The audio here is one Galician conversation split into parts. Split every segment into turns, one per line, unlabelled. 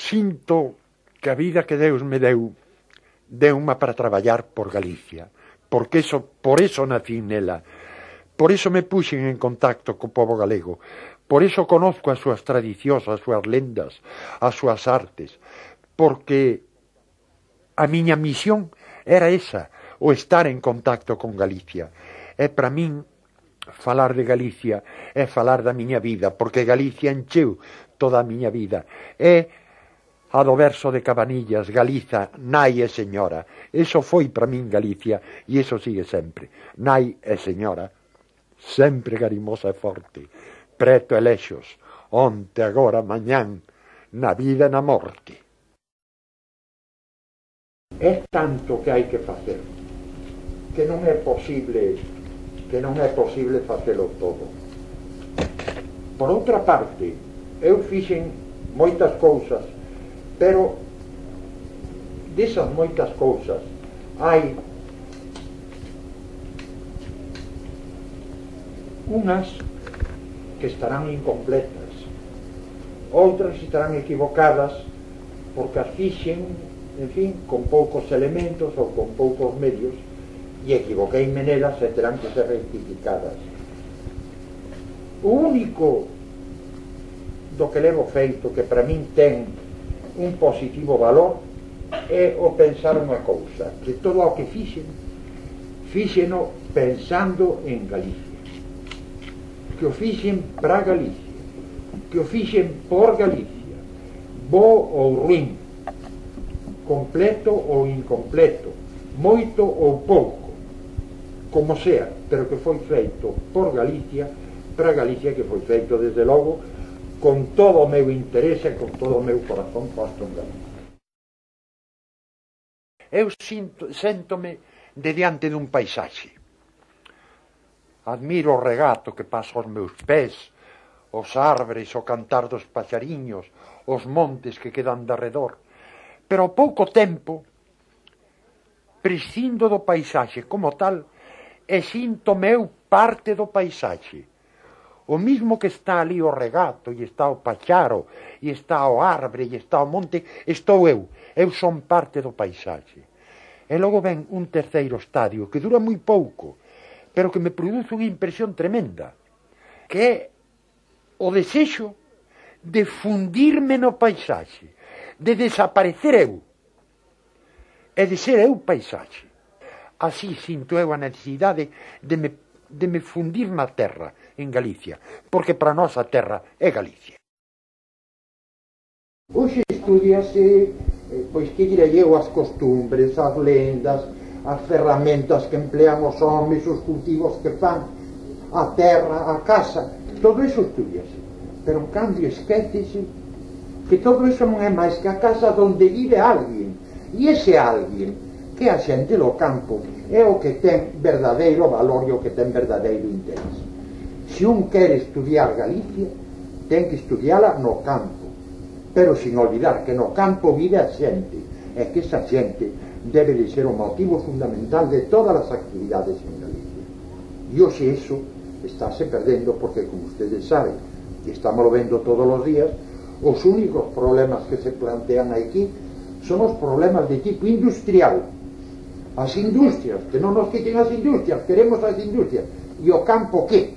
Sinto que a vida que Deus me deu-ma para traballar por Galicia, por eso nací nela, por eso me puxen en contacto co pobo galego, por eso conozco as súas tradicións, as súas lendas, as súas artes, porque a miña misión era esa, o estar en contacto con Galicia. E para min, falar de Galicia é falar da miña vida, porque Galicia encheu toda a miña vida. É a do verso de Cabanillas, Galiza, nai e señora. Eso foi para min Galicia, e eso sigue sempre. Nai e señora, sempre garimosa e forte, preto e lexos, onte, agora, mañán, na vida e na morte. É tanto que hai que facer, que non é posible facelo todo. Por outra parte, eu fixen moitas cousas, pero desas moitas cousas hai unhas que estarán incompletas, outras estarán equivocadas porque as fixen, en fin, con poucos elementos ou con poucos medios, e equivoqueime nelas e terán que ser rectificadas. O único do que levo feito, que para min ten un positivo valor, é o pensar unha cousa, que todo o que fixeno pensando en Galicia, que o fixen para Galicia, que o fixen por Galicia, bo ou ruín, completo ou incompleto, moito ou pouco, como sea, pero que foi feito por Galicia, para Galicia, que foi feito desde logo con todo o meu interese e con todo o meu corazón posto en Galicia. Eu séntome de diante dun paisaxe. Admiro o regato que pasa aos meus pés, os árbores, o cantar dos paxariños, os montes que quedan de arredor. Pero ao pouco tempo prescindo do paisaxe como tal e síntome eu parte do paisaxe. O mismo que está ali o regato, e está o paxaro, e está o árbore, e está o monte, estou eu son parte do paisaxe. E logo ven un terceiro estadio que dura moi pouco, pero que me produce unha impresión tremenda, que é o desexo de fundirme no paisaxe, de desaparecer eu, e de ser eu paisaxe. Así sinto eu a necesidade de me fundir na terra, en Galicia, porque para nós a terra é Galicia. Hoxe estudiase, pois que direi eu, as costumbres, as lendas, as ferramentas que emplean os homens, os cultivos que fan, a terra, a casa, todo iso estudiase. Pero en cambio esquécese que todo iso non é máis que a casa onde vive alguén, e ese alguén, que a xente do campo, é o que ten verdadeiro valor e o que ten verdadeiro interés. Se un quere estudiar Galicia, ten que estudiala no campo, pero sin olvidar que no campo vive a xente, e que esa xente debe de ser o motivo fundamental de todas as actividades en Galicia. E hoxe iso estáse perdendo porque, como ustedes saben, e estamos vendo todos os días, os únicos problemas que se plantean aquí son os problemas de tipo industrial. As industrias, que non nos quiten as industrias, queremos as industrias. E o campo que?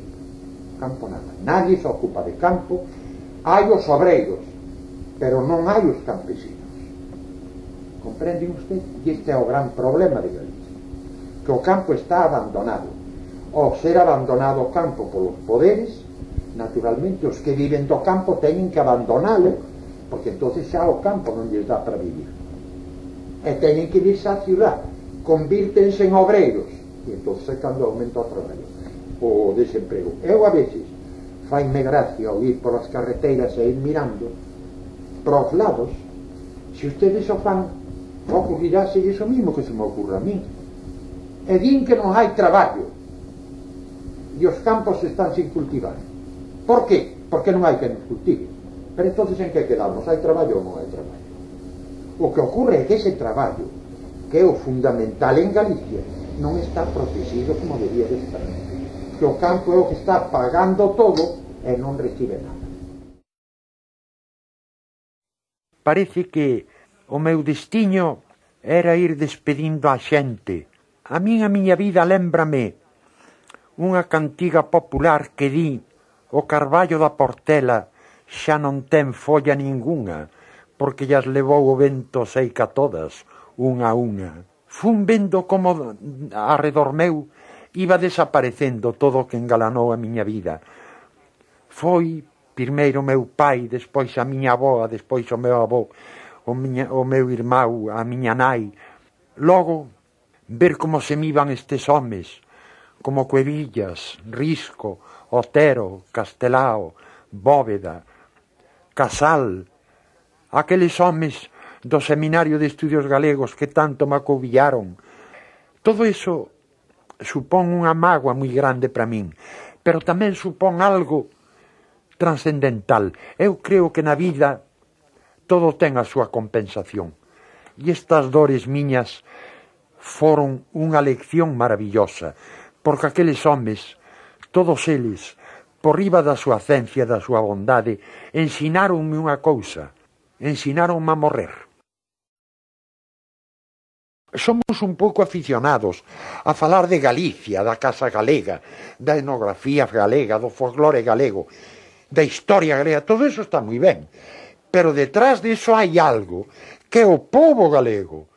Campo nada. Nadie se ocupa de campo. Hai os obreiros, pero non hai os campesinos. Comprenden usted? E este é o gran problema de Galicia, que o campo está abandonado. Ao ser abandonado o campo polos poderes, naturalmente os que viven do campo teñen que abandonalo, porque entonces xa o campo non lles dá para vivir, e teñen que irse á ciudad, convírtense en obreiros, e entonces é cando aumenta o traballo, o desemprego. Eu a veces faime gracia ao ir polas carreteiras e ir mirando para os lados. Se ustedes o fan, ocurrirase iso mismo que se me ocurre a mí, e din que non hai traballo e os campos están sin cultivar. Por qué? Porque non hai que nos cultive. Pero entonces en que quedamos? Hai traballo ou non hai traballo? O que ocurre é que ese traballo, que é o fundamental en Galicia, non está protegido como debía de estar. Que o campo é o que está pagando todo e non recibe nada.
parece que o meu destiño era ir despedindo a xente. A miña vida lémbrame unha cantiga popular que di: o carballo da Portela xa non ten folla ningunha, porque llas levou o vento seica todas, unha a unha. Fun vendo como arredor meu iba desaparecendo todo o que engalanou a miña vida. Foi primeiro meu pai, despois a miña avoa, despois o meu avó, o meu irmão, a miña nai. Logo, ver como se me iban estes homes, como Cuevillas, Risco, Otero, Castelao, Bóveda, Casal, aqueles homes do Seminario de Estudios Galegos que tanto me acobillaron. Todo iso supón unha mágoa moi grande para min, pero tamén supón algo transcendental. Eu creo que na vida todo ten a súa compensación, e estas dores miñas foron unha lección maravillosa, porque aqueles homes, todos eles, por riba da súa ciencia, da súa bondade, ensináronme unha cousa: ensináronme a morrer. Somos un pouco aficionados a falar de Galicia, da Casa Galega, da etnografía galega, do folclore galego, da historia galega. Todo eso está moi ben, pero detrás diso hai algo que é o pobo galego.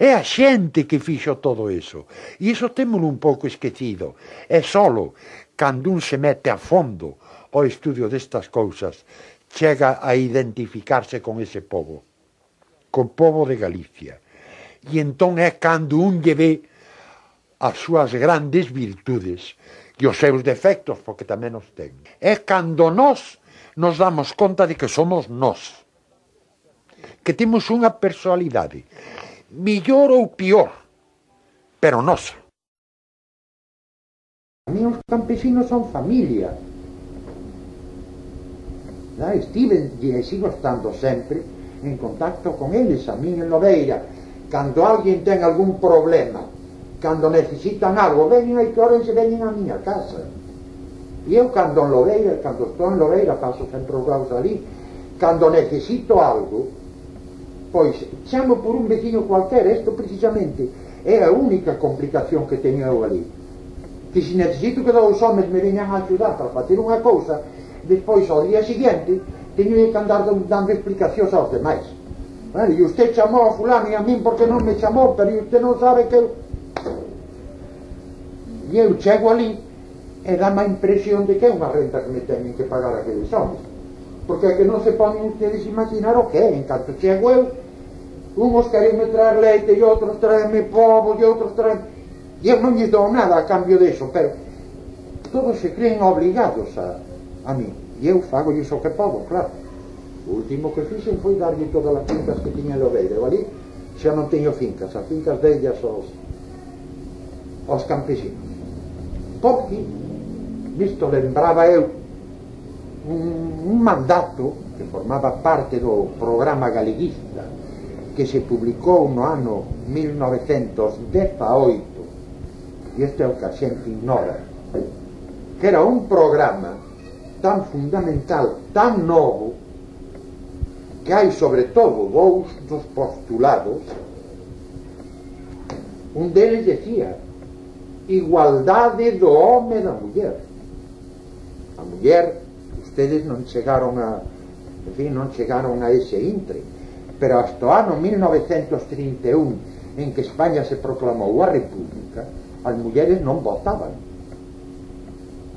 É a xente que fixo todo eso, e iso témolo un pouco esquecido. É solo cando un se mete a fondo ao estudio destas cousas chega a identificarse con ese pobo, co pobo de Galicia. E entón é cando un lle ve as súas grandes virtudes e os seus defectos, porque tamén os ten. É cando nós nos damos conta de que somos nós, que temos unha personalidade, millor ou pior, pero nosa.
A mí os campesinos son familia. Estive e sigo estando sempre en contacto con eles. A mí en Lobeira, cando alguén ten algún problema, cando necesitan algo, veñen aí que hora se veñen a miña casa. E eu cando estou en Lobeira, paso sempre os graus ali, cando necesito algo, pois chamo por un veciño cualquer. Isto precisamente é a única complicación que teño eu ali, que se necesito que dous homes me veñan a ayudar para facer unha cousa, despois ao día seguinte teño que andar dando explicacións aos demais. E usted chamou a fulano e a min porque non me chamou, pero usted non sabe que eu... E eu chego ali e dá a impresión de que é unha renta que me teñen que pagar aqueles homens, porque é que non se poden ustedes imaginar o que é. En canto chego eu, unhos querenme traer leite e outros traenme povo e outros traen... E eu non lles dou nada a cambio deso, pero todos se creen obligados a mí, e eu fago iso que podo, claro. O último que fixen foi darlle todas as fincas que tiña en Lobeira. Eu ali xa non teño fincas, as fincas dellas aos campesinos, porque visto lembraba eu un mandato que formaba parte do programa galeguista que se publicou no ano 1918, e este é o que a xente ignora, que era un programa tan fundamental, tan novo, que hai sobre todo dous dos postulados. Un deles decía: igualdade do home e da muller. A muller, ustedes non chegaron a, en fin, non chegaron a ese intre, pero hasta o ano 1931, en que España se proclamou a República, as mulleres non votaban.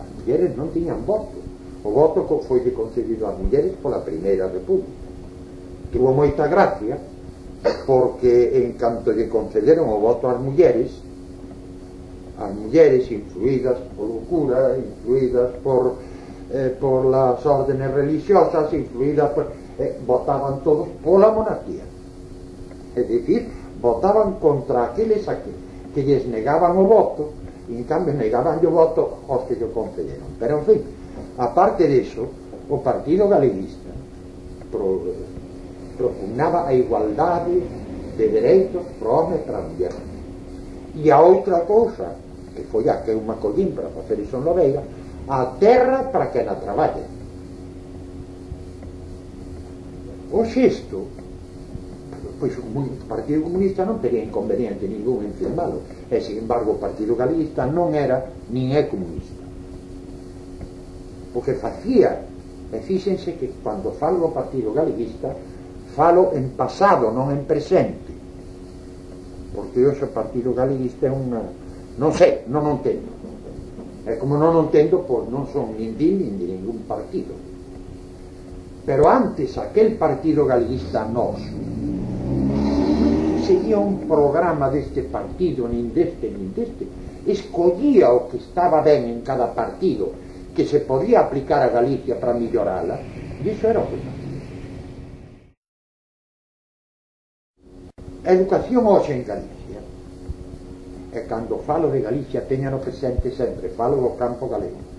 As mulleres non tiñan voto. O voto foi concedido ás mulleres pola Primeira República. Tuvo moita gracia, porque en canto lle concederon o voto ás mulleres influídas polo cura, influídas por las órdenes religiosas, influídas votaban todos pola monarquía. É dicir, votaban contra aqueles que lles negaban o voto, e en cambio negaban o voto aos que lle concederon. Pero en fin, aparte disso, o Partido Galeguista propugnaba a igualdade de dereitos para o home e para a muller. E a outra cousa, que foi a que eu me acollín para facer iso en Lobeira, a terra para que na traballe. O xesto, pois o Partido Comunista non teria inconveniente ningún en firmalo, e sin embargo o Partido Galeguista non era nin é comunista. O que facía, e fíxense que cando falo do Partido Galeguista falo en pasado, non en presente, porque hoxe o Partido Galeguista é unha, non sei, non entendo, e como non entendo, pois non son nin nin de ningún partido. Pero antes aquel Partido Galeguista nós seguía un programa deste partido, nin deste, escollía o que estaba ben en cada partido, que se podía aplicar a Galicia para millorala, e iso era o que facía. A educación hoxe en Galicia, e cando falo de Galicia teñano presente sempre, falo do campo galego,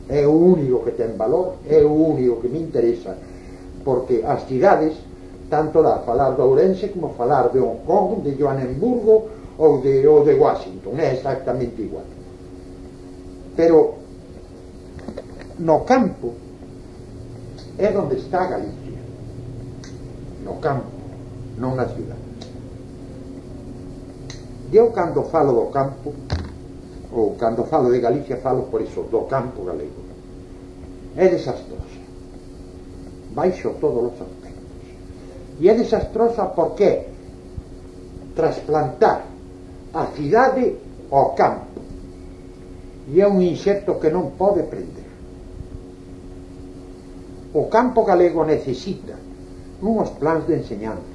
é o único que ten valor, é o único que me interesa, porque as cidades tanto dá falar de Ourense como falar de Hong Kong, de Joanesburgo ou de Washington, é exactamente igual. Pero no campo é onde está Galicia, no campo, non na cidade. Eu cando falo do campo, ou cando falo de Galicia, falo por iso, do campo galego. É desastrosa, baixo todos os aspectos. E é desastrosa porque trasplantar a cidade ao campo, e é un inxerto que non pode prender. O campo galego necesita uns plans de enseñanza,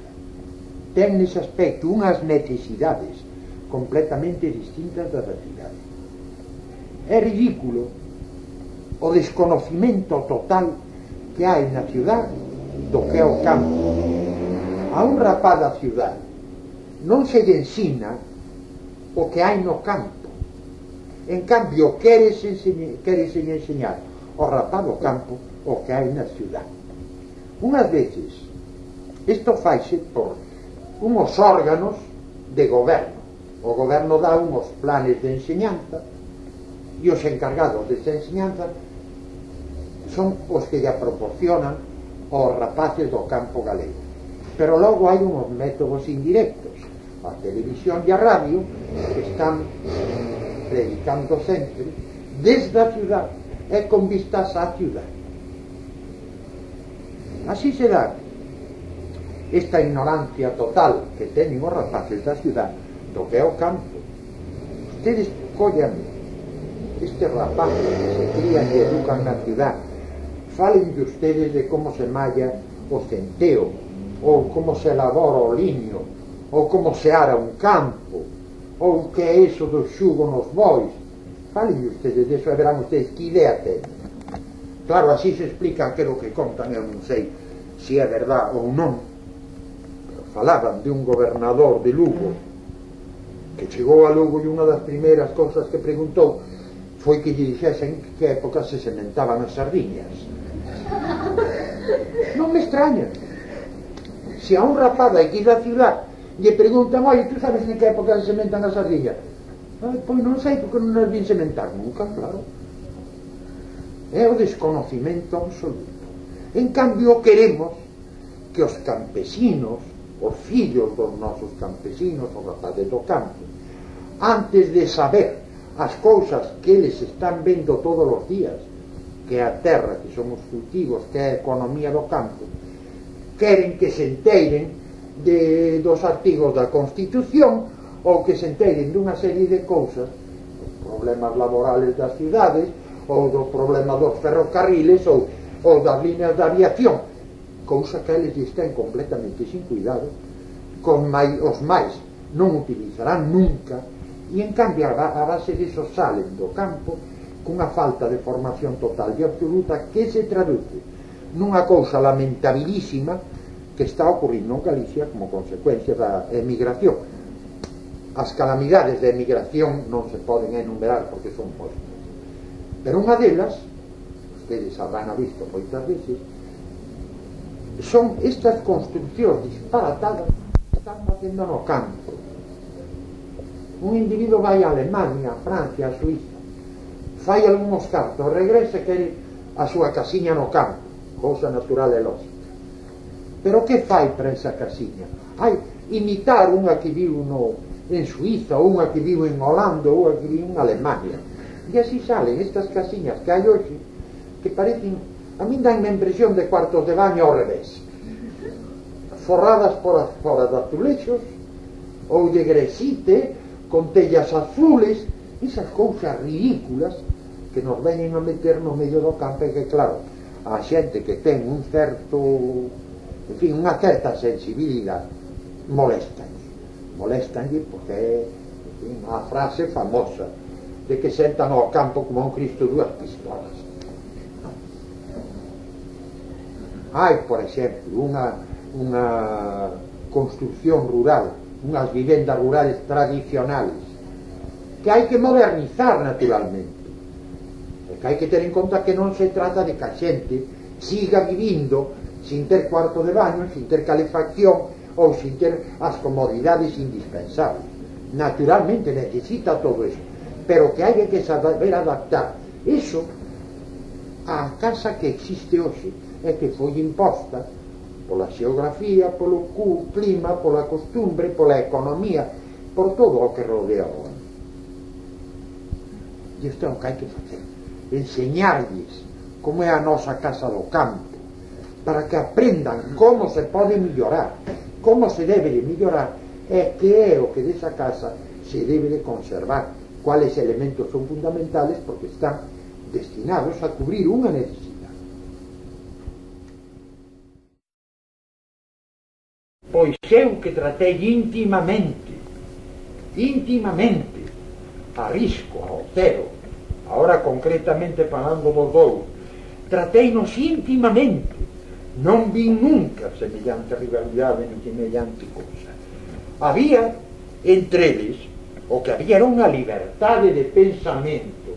ten nese aspecto unhas necesidades completamente distintas das da cidade. É ridículo o desconocimiento total que hai na cidade do que é o campo. A un rapaz da cidade non se lle ensina o que hai no campo, en cambio queres enseñar ao rapaz do campo o que hai na cidade. Unhas veces isto faise por unhos órganos de goberno. O goberno dá unhos planes de enseñanza e os encargados desta enseñanza son os que lle proporcionan aos rapaces do campo galego. Pero logo hai unhos métodos indirectos, a televisión e a radio, que están predicando sempre desde a ciudad e con vistas á ciudad. Así se dá esta ignorancia total que teñen os rapaces da ciudad do que é o campo. Ustedes collan estes rapaces que se crían e educan na ciudad, falen de ustedes de como se malla o centeo, ou como se elabora o liño, ou como se ara un campo, ou que é iso do xugo nos bois. Falen de ustedes de eso e verán ustedes que idea ten. Claro, así se explican que o que contan, eu non sei se é verdad ou non. Falaban de un gobernador de Lugo que chegou a Lugo e unha das primeiras cousas que preguntou foi que lle dixesen que época se sementaban as sardiñas. Non me extraña. Se a un rapaz aquí da ciudad lle preguntan, oi, tú sabes en que época se sementan as sardiñas? Pois non sei, porque non as vin sementar nunca, claro. É o desconocimiento absoluto. En cambio queremos que os campesinos, os fillos dos nosos campesinos, os rapaces do campo, antes de saber as cousas que eles están vendo todos os días, que é a terra, que son os cultivos, que é a economía do campo, queren que se enteiren dos artigos da Constitución, ou que se enteiren dunha serie de cousas, os problemas laborales das cidades, ou dos problemas dos ferrocarriles, ou das líneas de aviación, cousa que eles estén completamente sin cuidado, os máis non utilizarán nunca, e en cambio a base disso salen do campo cunha falta de formación total e absoluta que se traduce nunha cousa lamentabilísima que está ocurrindo en Galicia como consecuencia da emigración. As calamidades da emigración non se poden enumerar porque son moitas, pero unha delas, ustedes habrán visto moitas veces, son estas construccións disparatadas que están facendo no campo. Un individuo vai a Alemania, a Francia, a Suiza, fai algúns cartos, regresa e quere a súa casiña no campo, cousa natural e lógica. Pero que fai para esa casiña? Hai imitar unha que viu en Suiza, ou unha que viu en Holanda, ou unha que viu en Alemania. E así salen estas casiñas que hai hoxe, que parecen, a min danme a impresión de cuartos de baño ao revés, forradas por fora de azulexos, ou de gresite, con tellas azules, esas cousas ridículas que nos veñen a meter no medio do campo. E que claro, a xente que ten un certo, en fin, unha certa sensibilidade, molestanlle porque é, en fin, a frase famosa de que sentan ao campo como un Cristo dúas pistolas. Hai, por exemplo, unha construcción rural, unhas vivendas rurales tradicionales que hai que modernizar naturalmente, e que hai que ter en conta que non se trata de que a xente siga vivindo sin ter cuarto de baño, sin ter calefacción ou sin ter as comodidades indispensables. Naturalmente necesita todo eso, pero que hai que saber adaptar eso á casa que existe hoxe e que foi imposta pola xeografía, polo clima, pola costumbre, pola economía, por todo o que rodea o homem. E isto é o que hai que facer, enseñarlles como é a nosa casa do campo, para que aprendan como se pode mellorar, como se debe de mellorar, e que é o que desa casa se debe de conservar, cuáles elementos son fundamentales, porque están destinados a cubrir unha necesidade. Pois eu que tratei íntimamente a risco, ao cero, agora concretamente falando dos dous, tratei-nos íntimamente, non vi nunca semellante rivalidade ni semellante cousa. Había entre eles, o que había era unha liberdade de pensamento,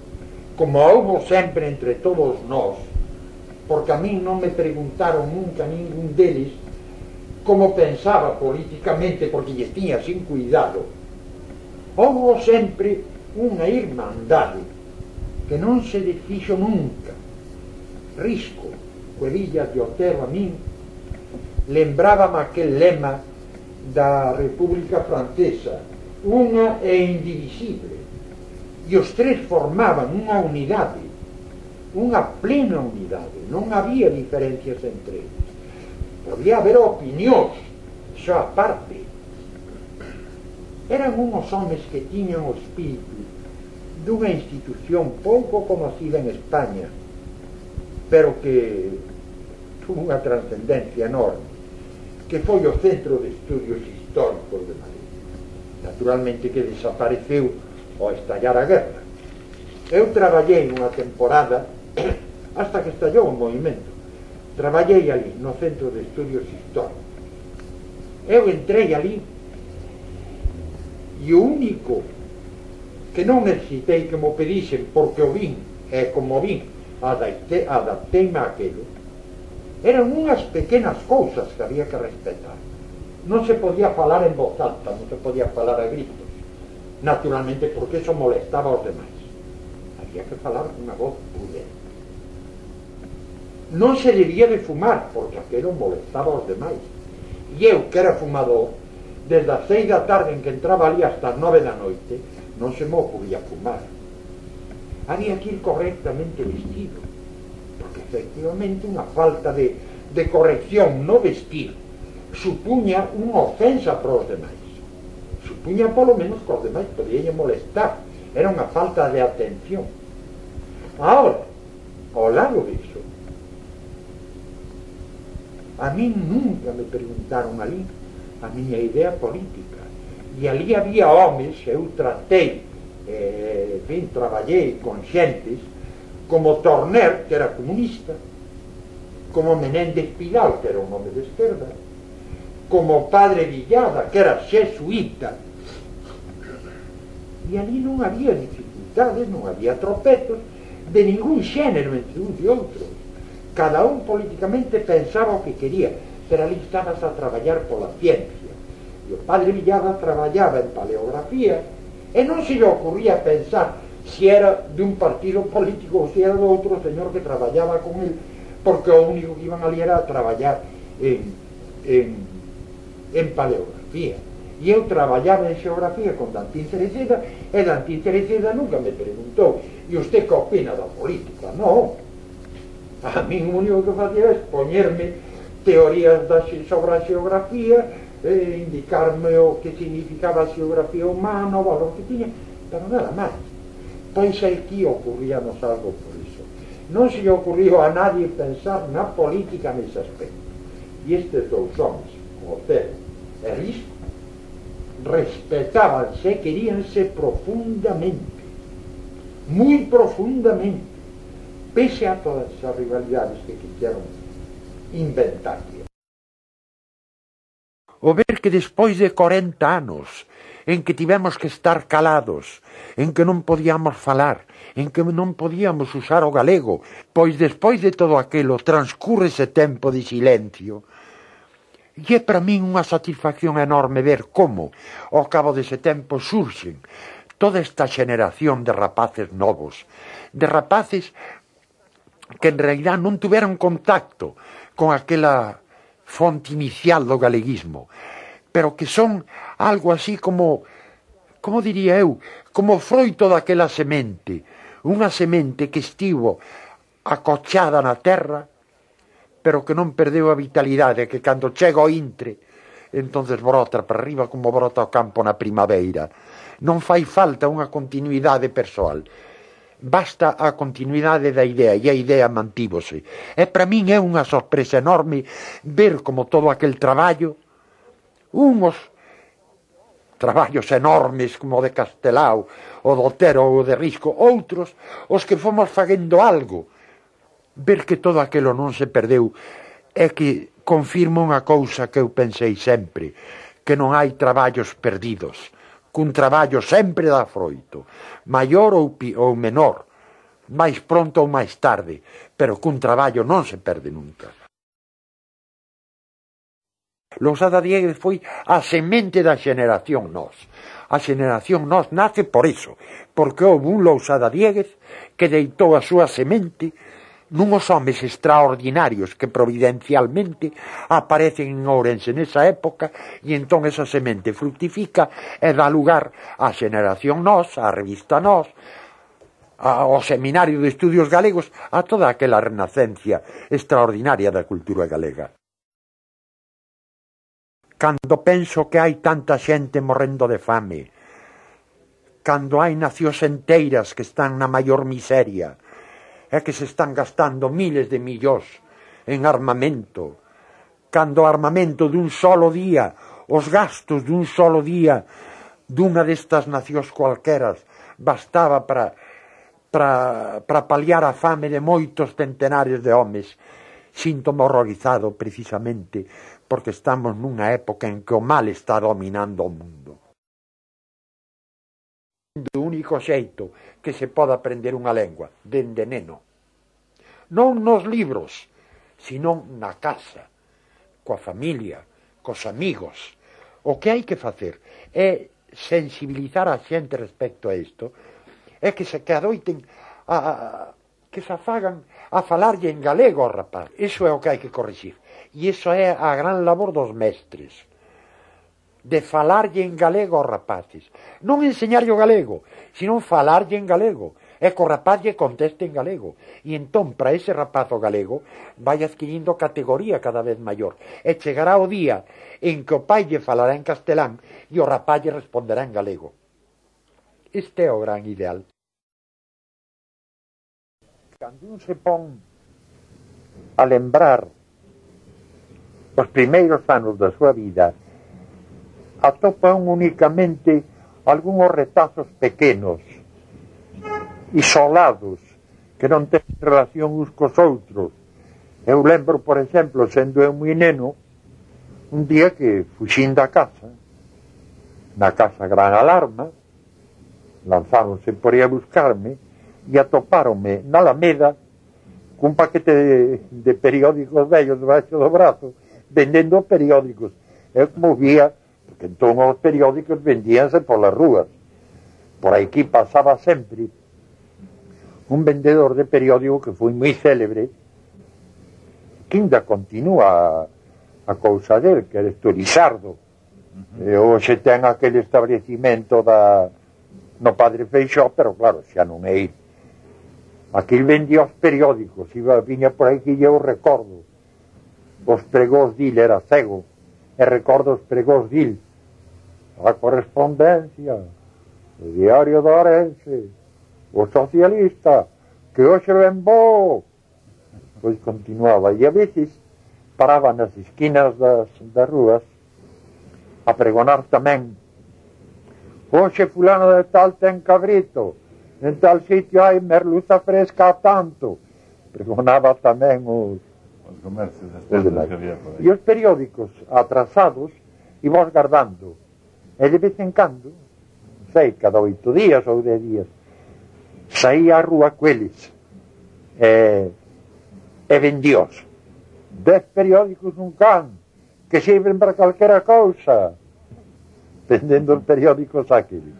como houbo sempre entre todos nós, porque a min non me preguntaron nunca ningún deles como pensaba políticamente, porque lles tiña sin cuidado. Houbo sempre unha irmandade que non se desfixo nunca. Risco, Cuevillas de Otero, a min lembrábame aquel lema da República Francesa: unha é indivisible, e os tres formaban unha unidade, unha plena unidade, non había diferencias entre eles. Podía haber opinións, xo aparte. Eran unhos homes que tiñan o espírito dunha institución pouco conocida en España, pero que tuvo unha trascendencia enorme, que foi o Centro de Estudios Históricos de Madrid. Naturalmente que desapareceu ao estallar a guerra. Eu traballei unha temporada hasta que estallou o movimento. Traballei ali no Centro de Estudios Históricos. Eu entrei ali e o único que non necesitei que mo pedisen, porque o vin, e como vin adapteime a aquello, eran unhas pequenas cousas que había que respetar. Non se podía falar en voz alta, non se podía falar a gritos, naturalmente, porque eso molestaba aos demais. Había que falar unha voz prudente. Non se debía de fumar, porque aquilo molestaba aos demais. E eu, que era fumador, desde as 6 da tarde en que entraba ali hasta as 9 da noite, non se me ocurría fumar. Había que ir correctamente vestido, porque efectivamente unha falta de corrección no vestir supuña unha ofensa para os demais. Supuña polo menos que os demais podían molestar. Era unha falta de atención. Ahora, ao lado disso, a min nunca me preguntaron ali a miña idea política, e ali había homes, eu tratei, traballei con xentes como Torner, que era comunista, como Menéndez Pidal, que era un home de esquerda, como Padre Villada, que era xesuíta, e ali non había dificultades, non había tropetos de ningún xénero entre uns e outros. Cada un políticamente pensaba o que quería, pero ali estabas a traballar pola ciencia. E o Padre Villada traballaba en paleografía e non se lle ocurría pensar se era de un partido político ou se era de outro señor que traballaba con el, porque o único que iban ali era a traballar en en paleografía. E eu traballaba en xeografía con Dantín Cereceda, e Dantín Cereceda nunca me preguntou: e usted que opina da política? Non. A mí o único que facía é poñerme teorías sobre a xeografía, indicarme o que significaba a xeografía humana, o valor que tiña, pero nada máis. Pois aquí ocurríamos algo por iso. Non se lle ocurriu a nadie pensar na política nese aspecto. E estes dous homens, Otero e Risco, respetábanse, queríanse profundamente, moi profundamente, pese a todas as rivalidades que quixeron inventar.
O ver que despois de 40 anos en que tivemos que estar calados, en que non podíamos falar, en que non podíamos usar o galego, pois despois de todo aquilo transcurre ese tempo de silencio. E é para min unha satisfacción enorme ver como, ao cabo dese tempo, surxen toda esta xeneración de rapaces novos, de rapaces que en realidad non tuveron contacto con aquela fonte inicial do galeguismo, pero que son algo así como diría eu, como froito daquela semente, unha semente que estivo acochada na terra, pero que non perdeu a vitalidade, que cando chega o intre, entonces brota para arriba como brota o campo na primavera. Non fai falta unha continuidade persoal, basta a continuidade da idea, e a idea mantívose. E para min é unha sorpresa enorme ver como todo aquel traballo, unhos traballos enormes como o de Castelao, o de Otero ou o de Risco, outros, os que fomos facendo algo, ver que todo aquilo non se perdeu é que confirma unha cousa que eu pensei sempre, que non hai traballos perdidos, cun traballo sempre dá froito, maior ou menor, máis pronto ou máis tarde, pero cun traballo non se perde nunca. Lousada Diéguez foi a semente da xeneración Nós. A xeneración Nós nace por iso, porque houve un Lousada Diéguez que deitou a súa semente nunhos homes extraordinarios que providencialmente aparecen en Ourense nesa época, e entón esa semente fructifica e dá lugar á xeneración Nós, á revista Nós, ao Seminario de Estudios Galegos, a toda aquela renacencia extraordinaria da cultura galega. Cando penso que hai tanta xente morrendo de fame, cando hai nacións enteiras que están na maior miseria, é que se están gastando miles de millóns en armamento, cando o armamento dun solo día, os gastos dun solo día dunha destas nacións cualqueras bastaba para paliar a fame de moitos centenares de homes. Síntome horrorizado precisamente porque estamos nunha época en que o mal está dominando o mundo. O único xeito que se pode aprender unha lengua, dende neno, non nos libros, sino na casa, coa familia, cos amigos. O que hai que facer é sensibilizar a xente respecto a isto, é que se adoiten que se afagan a falarlle en galego ao rapaz. Iso é o que hai que corrixir. E iso é a gran labor dos mestres, de falarlle en galego aos rapaces. Non enseñarlle o galego, sino falarlle en galego. E que o rapaz lle conteste en galego. E entón, para ese rapaz o galego, vai adquirindo categoría cada vez maior. E chegará o día en que o pai lle falará en castelán e o rapaz lle responderá en galego. Este é o gran ideal. Cando un se pon a lembrar os primeiros anos da súa vida, atopan únicamente algúns retazos pequenos, isolados, que non ten relación uns cos outros. Eu lembro, por exemplo, sendo eu moi neno, un día que fuxín da casa, na casa Gran Alarma, lanzáronse por aí a buscarme e atopáronme na Alameda cun paquete de periódicos vellos debaixo do brazo, vendendo periódicos. Eu como vía, porque entón os periódicos vendíanse polas rúas. Por aquí pasaba sempre un vendedor de periódico que foi moi célebre, que ainda continúa a cousa del, que eres tú, Lizardo. E hoxe ten aquele establecimento no Padre Feixó, pero claro, xa non é ir. Aquí vendía os periódicos, viña por aí que eu recordo. Os pregós dil, era cego, e recordo os pregós dil. A correspondencia, o diario de Ourense, o socialista, que hoxe ven bo. Pois continuaba, e a veces paraba nas esquinas das rúas a pregonar tamén: hoxe fulano de tal ten cabrito, en tal sitio hai merluza fresca a tanto. Pregonaba tamén os
comercios externos que había por aí.
E os periódicos atrasados íbamos guardando, e de vez en cando, sei, cada 8 días ou 10 días, saía a rúa coeles e vendiós 10 periódicos nun can que sirven para calquera cousa, vendendo os periódicos aqueles.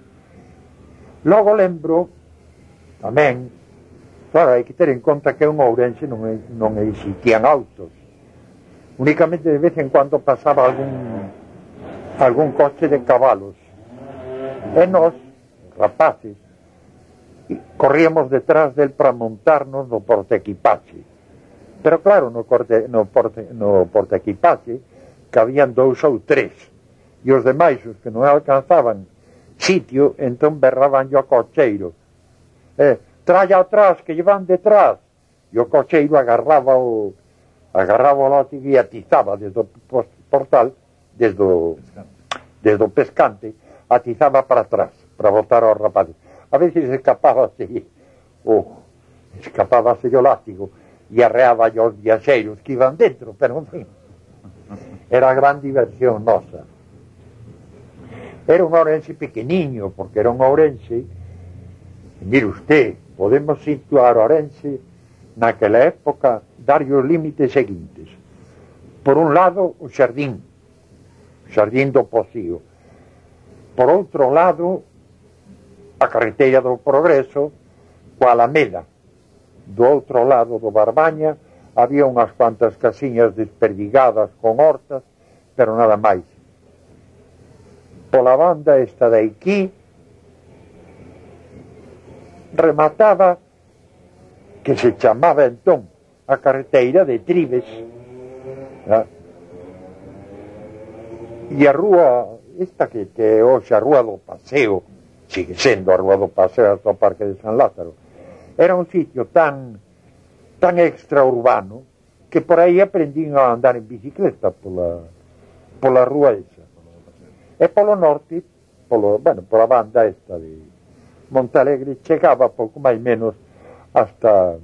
Logo lembro tamén, claro, hai que ter en conta que en Ourense non existían autos, únicamente de vez en cuando pasaba algún coche de cabalos, e nós, rapaces, corríamos detrás del para montarnos no portaequipaxe. Pero claro, no portaequipaxe cabían 2 ou 3, e os demais, os que non alcanzaban sitio, entón berraban yo ao cocheiro: tralla atrás, que llevan detrás. E o cocheiro agarraba o látigo e atizaba desde o portal, desde o pescante, atizaba para atrás, para botar aos rapaces. A veces escapábase o látigo e arreaba aos viaxeiros que iban dentro, pero en fin, era a gran diversión nosa. Era un Ourense pequeniño, porque era un Ourense, mire usted, podemos situar Ourense naquela época, darlle os límites seguintes: por un lado o xardín do Pocío; por outro lado a carreteira do Progreso coa Alameda; do outro lado do Barbaña había unhas cuantas casiñas desperdigadas con hortas, pero nada máis. Pola banda esta de aquí remataba, que se chamaba entón a carreteira de Tribes, e a rúa esta que hoxe a Rúa do Paseo, sigue sendo a Rúa do Paseo hasta o Parque de San Lázaro, era un sitio tan extraurbano que por aí aprendín a andar en bicicleta pola rúa esa. E polo norte, pola banda esta de Montalegre, chegaba pouco máis menos hasta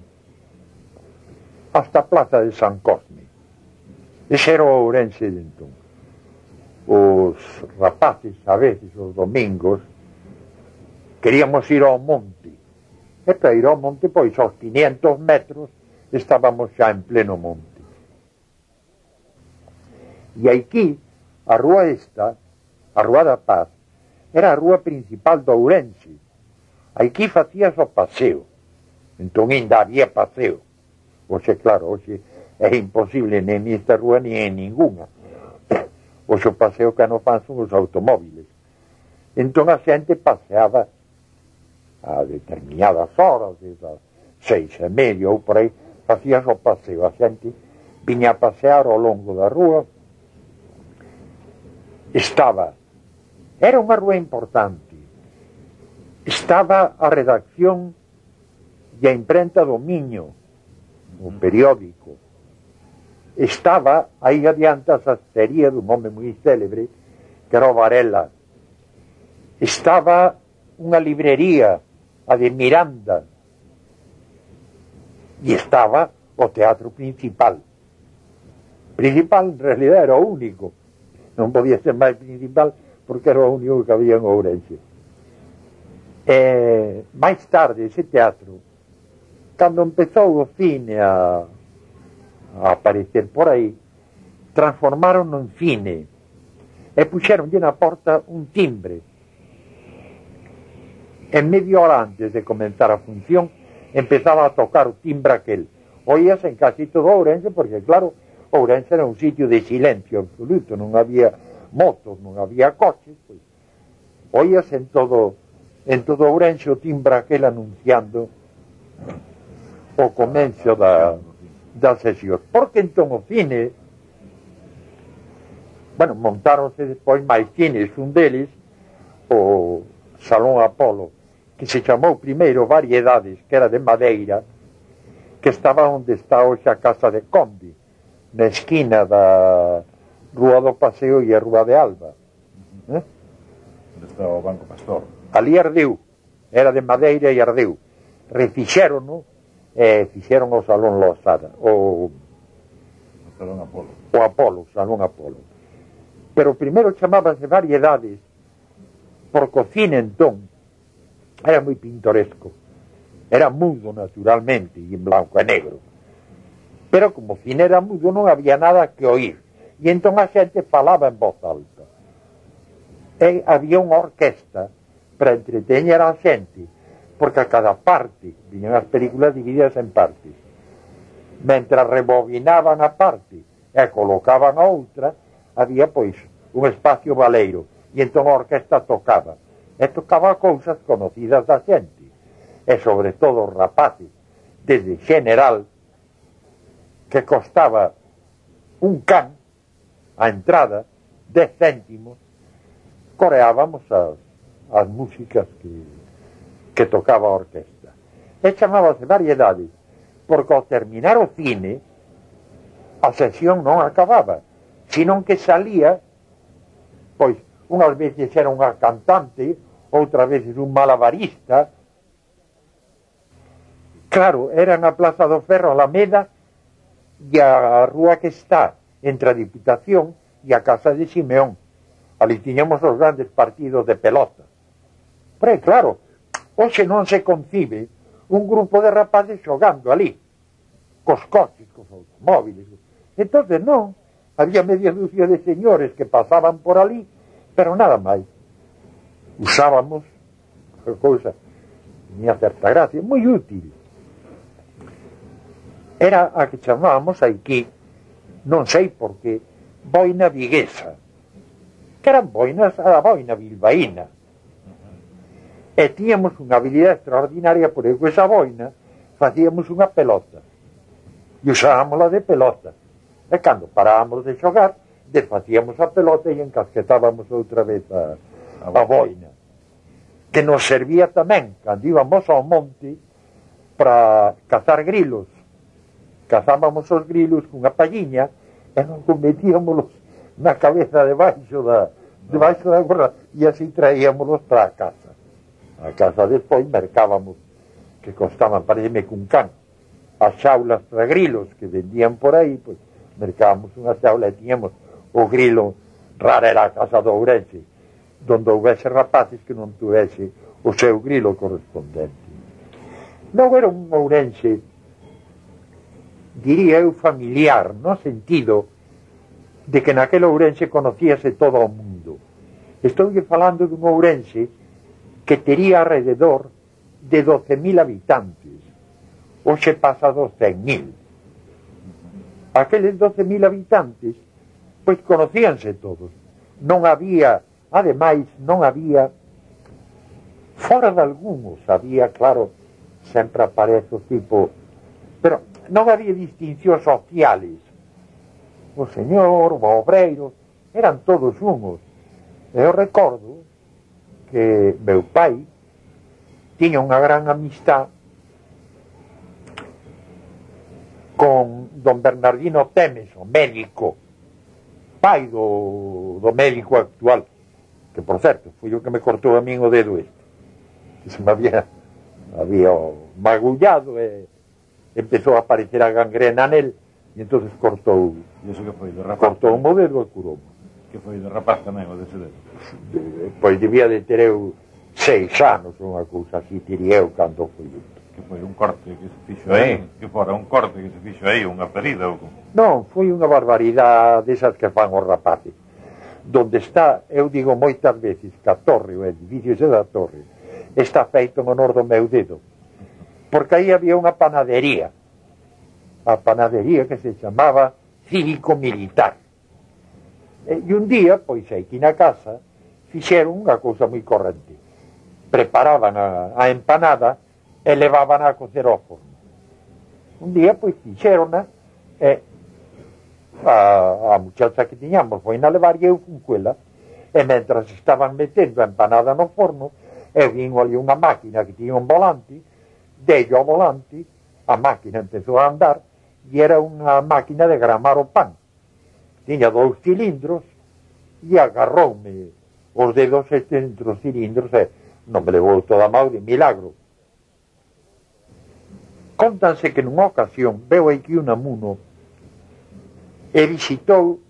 a plaza de San Cosme. Ese era o Ourense de entón. Os rapaces, a veces, os domingos, queríamos ir ao monte. E para ir ao monte, pois, aos 500 metros, estábamos xa en pleno monte. E aquí, a rúa esta, a Rúa da Paz, era a rúa principal do Ourense. Aquí facías o paseo, entón ainda había paseo. Oxe, claro, oxe é imposible nen nesta rúa ni en ninguna. Oxe o paseo que non fan son os automóviles. Entón a xente paseaba a determinadas horas, desde as 6:30 ou por aí, facías o paseo. A xente viña a pasear ao longo da rúa. Era unha rúa importante. Estaba a redacción e a imprenta do Miño, o periódico. Estaba aí adiante a sastrería dun home moi célebre, que era o Varela. Estaba unha librería, a de Miranda, e estaba o teatro principal. Principal, en realidad, era o único. Non podía ser máis principal, porque era o único que había en Ourense. Máis tarde, ese teatro, cando empezou o cine a aparecer por aí, transformaron en cine e puxeronlle na porta un timbre. En media hora antes de comenzar a función, empezaba a tocar o timbre aquel. Oíase en casi todo Ourense, porque claro, Ourense era un sitio de silencio absoluto, non había motos, non había coches, pois oías en todo Ourense o timbre aquel anunciando o comenzo da sesión. Porque entón o cine, bueno, montáronse despois máis cines, un deles o Salón Apolo, que se chamou primeiro Variedades, que era de madeira, que estaba onde está hoxe a Casa de Conde, na esquina da Rúa do Paseo e a Rúa de Alba.
Onde está o Banco Pastor.
Ali ardeu, era de madeira e ardeu. Refixérono e fixeron o Salón Losada, o
Salón Apolo.
O Apolo, Salón Apolo. Pero primeiro chamábase Variedades, porque o cine entón era moi pintoresco. Era mudo, naturalmente, e en blanco e negro. Pero como o cine era mudo, non había nada que oír. E entón a xente falaba en voz alta. E había unha orquesta para entreteñer a xente, porque a cada parte, viñan as películas divididas en partes. Mentras rebobinaban a parte e colocaban a outra, había, pois, un espacio baleiro. E entón a orquesta tocaba. E tocaba cousas conocidas da xente. E sobre todo os rapaces, desde General, que costaba un can a entrada, 10 céntimos, coreábamos as músicas que tocaba a orquesta. E chamábase Variedades, porque ao terminar o cine, a sesión non acababa, senón que salía, pois, unhas veces era unha cantante, outras veces un malabarista. Claro, era na Plaza do Ferro, Alameda, e a rúa que está entre a Diputación e a Casa de Simeón. Ali tiñamos os grandes partidos de pelota. Pero claro, hoxe non se concibe un grupo de rapaces xogando ali, cos coches, cos automóviles. Entón non, había media dúcia de señores que pasaban por ali, pero nada máis. Usábamos a cousa, tiña certa gracia, moi útil. Era a que chamábamos aquí, non sei por qué, boina viguesa, que eran boinas a boina bilbaína. E tíamos unha habilidade extraordinaria, porque con esa boina facíamos unha pelota, e usábamosla de pelota. E cando parábamos de xogar, desfacíamos a pelota e encasquetábamos outra vez a boina, que nos servía tamén cando íbamos ao monte para cazar grilos. Cazábamos os grilos cunha palliña e nos metíamos na cabeza debaixo da gorra e así traíamolos para a casa. A casa despois mercábamos, que costaban, pareceme, cun can, as xaulas para grilos que vendían por aí, pois mercábamos unha xaula e tiñamos o grilo. Rara era a casa do Ourense donde houvese rapaces que non tuvese o seu grilo correspondente. Non era un Ourense, diría eu, familiar, no sentido de que naquele Ourense conocíase todo o mundo. Estou falando dun Ourense que tería alrededor de 12.000 habitantes. Hoxe pasa dos 100.000. Aqueles 12.000 habitantes, pois conocíanse todos. Non había, ademais, non había, fora de algúns, había, claro, sempre aparece o tipo, pero non había distincións sociales. O señor, o obreiro, eran todos unos. Eu recordo que meu pai tiña unha gran amistad con don Bernardino Temes, o médico, pai do médico actual, que, por certo, foi o que me cortou a min o dedo este, que se me había magullado e empezou a aparecer a gangrena nel, e entonces cortou o dedo e curou.
Que foi de rapaz tamén o dese dedo?
Pois debía de ter eu 6 anos, unha cousa así, diría eu, cando foi.
Que foi un corte que se fixo aí? Que fora un corte que se fixo aí, unha ferida?
Non, foi unha barbaridade desas que fan os rapaces. Donde está, eu digo moitas veces, que a torre, o edificio ese da torre, está feito en honor do meu dedo. Porque aí había unha panadería. A panadería que se chamaba cívico-militar. E un día, pois, aquí na casa, fixeron unha cousa moi corrente. Preparaban a empanada e levaban a cocer ao forno. Un día, pois, fixerona e a muchacha que tiñamos foi na levar e eu fun cuela. E mentras estaban metendo a empanada no forno, eu vin ali unha máquina que tiña un volante, dei ao volante, a máquina empezou a andar e era unha máquina de gramar o pan. Tiña 2 cilindros e agarroume os dedos entre os cilindros e non me levou toda a mal de milagro. Contanse que nunha ocasión veu aquí un amuno e visitou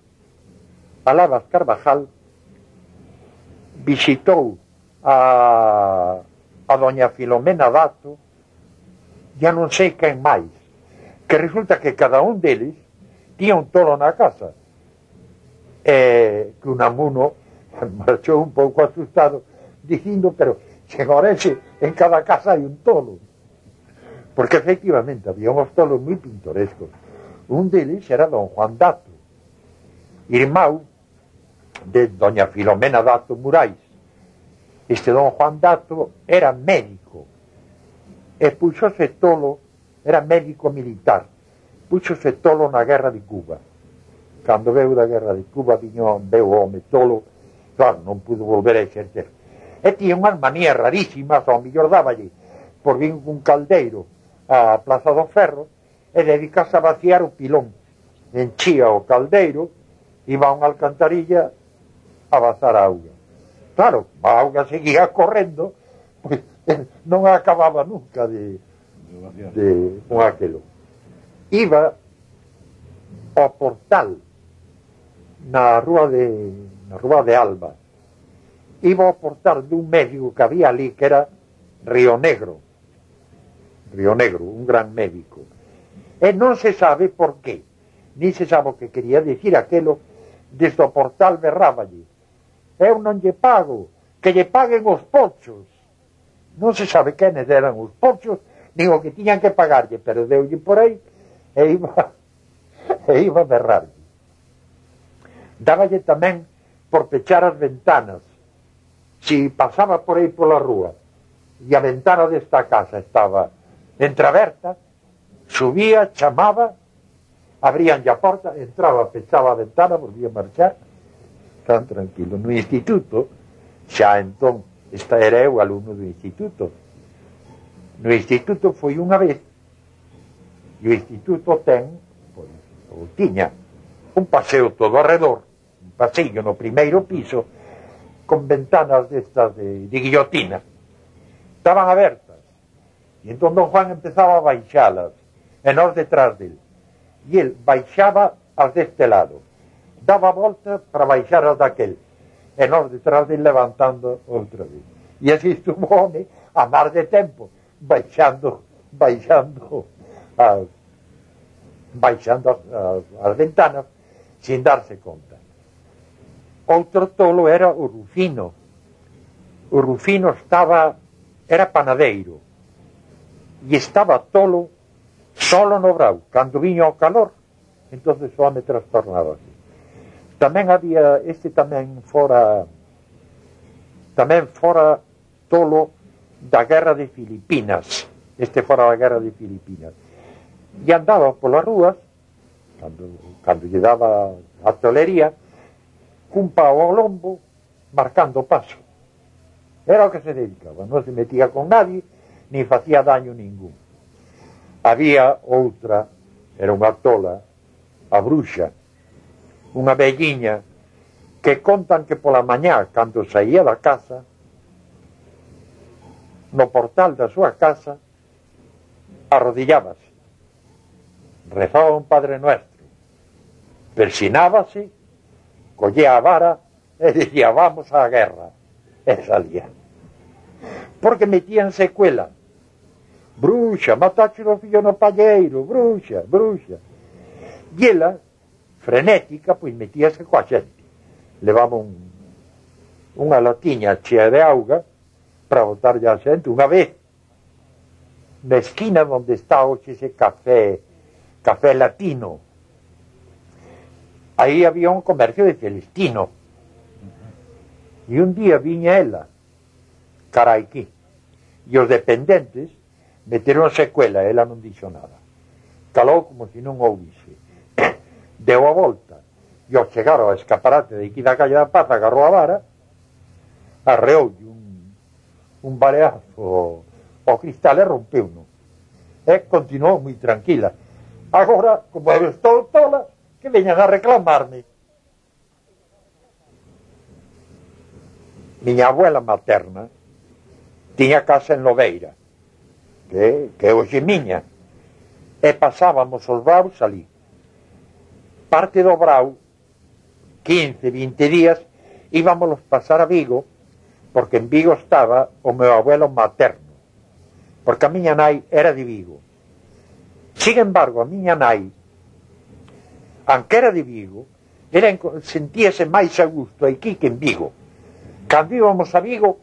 a Lavas Carvajal, visitou a doña Filomena Dato e a non sei quen máis, que resulta que cada un deles tiña un tolo na casa, e que un amuno marchou un pouco asustado dicindo, pero agora en cada casa hai un tolo, porque efectivamente había uns tolos moi pintorescos. Un deles era don Juan Dato, irmão de doña Filomena Dato Murais. Este don Juan Dato era médico e puxose tolo, era médico militar, puxose tolo na guerra de Cuba. Cando veu da guerra de Cuba veu o home tolo, claro, non pudo volver a exercer. E tiña unhas manías rarísimas, ao millor dáballe por vir un caldeiro a Plaza do Ferro e dedicase a vaciar o pilón. Enchía o caldeiro, iba a unha alcantarilla a vazar a auga. Claro, a auga seguía correndo, pois non acababa nunca con aquelo. Iba ao portal na rúa de Alba, iba ao portal dun médico que había ali que era Río Negro, un gran médico, e non se sabe por qué, ni se sabe o que quería dicir aquelo. Desde o portal berráballe: eu non lle pago, que lle paguen os pochos. Non se sabe quenes eran os pochos, nin o que tiñan que pagarlle, pero deulle por aí e iba a berrarlle. Dáballe tamén por pechar as ventanas. Si pasaba por aí pola rúa e a ventana desta casa estaba entreaberta, subía, chamaba, abríanlle a porta, entraba, pechaba a ventana, volvía a marchar, tan tranquilo. No instituto, xa entón, esta era eu alumno do instituto. No instituto foi unha vez, e o instituto ten, pois, ou tiña, un paseo todo arredor, un paseillo no primeiro piso, con ventanas destas de guillotina. Estaban abertas, e entón don Juan empezaba a baixalas, e nós detrás del. E el baixaba as deste lado, daba volta para baixar as daquel, e nós detrás del levantando outra vez. E así estuvo o home a mar de tempo, baixando as ventanas sin darse conta. Outro tolo era o Rufino. O Rufino era panadeiro e estaba tolo solo no brau. Cando viña o calor, entonces o home trastornábase. Tamén había, tamén fora tolo da guerra de Filipinas. Fora da guerra de Filipinas. E andaba polas rúas, cando lle daba a tolería, cun pau ao lombo, marcando paso. Era o que se dedicaba, non se metía con nadie, ni facía daño ningún. Había outra, era unha tola, a bruxa, unha velliña, que contan que pola mañá, cando saía da casa, no portal da súa casa, arrodillábase, rezaba un Padre Nuestro, persinábase, collía a vara e dicía: vamos á guerra, e salía. Porque metían secuela: bruxa, matache o fillo no palleiro, bruxa, bruxa. E ela, frenética, pois metíase coa xente, levaba unha latiña chea de auga para botarlle a xente. Unha vez, na esquina onde está hoxe ese café latino, aí había un comercio de Celestino. E un día viña ela cara aquí, e os dependentes meteron secuela, ela non dixo nada, calou como se non ouvise, deu a volta, e ao chegar ao escaparate de aquí da calle da Paz, agarrou a vara, arreoulle un bareazo ao cristal e rompeu-no, e continuou moi tranquila. Agora, como eu estou tola, que veñan a reclamarme. Miña abuela materna tiña casa en Lobeira, que hoxe miña, e pasábamos os braus ali. Parte do brau, 15, 20 días, íbamos pasar a Vigo, porque en Vigo estaba o meu abuelo materno, porque a miña nai era de Vigo. Sin embargo, a miña nai, aunque era de Vigo, sentíase máis a gusto aquí que en Vigo. Cando íbamos a Vigo,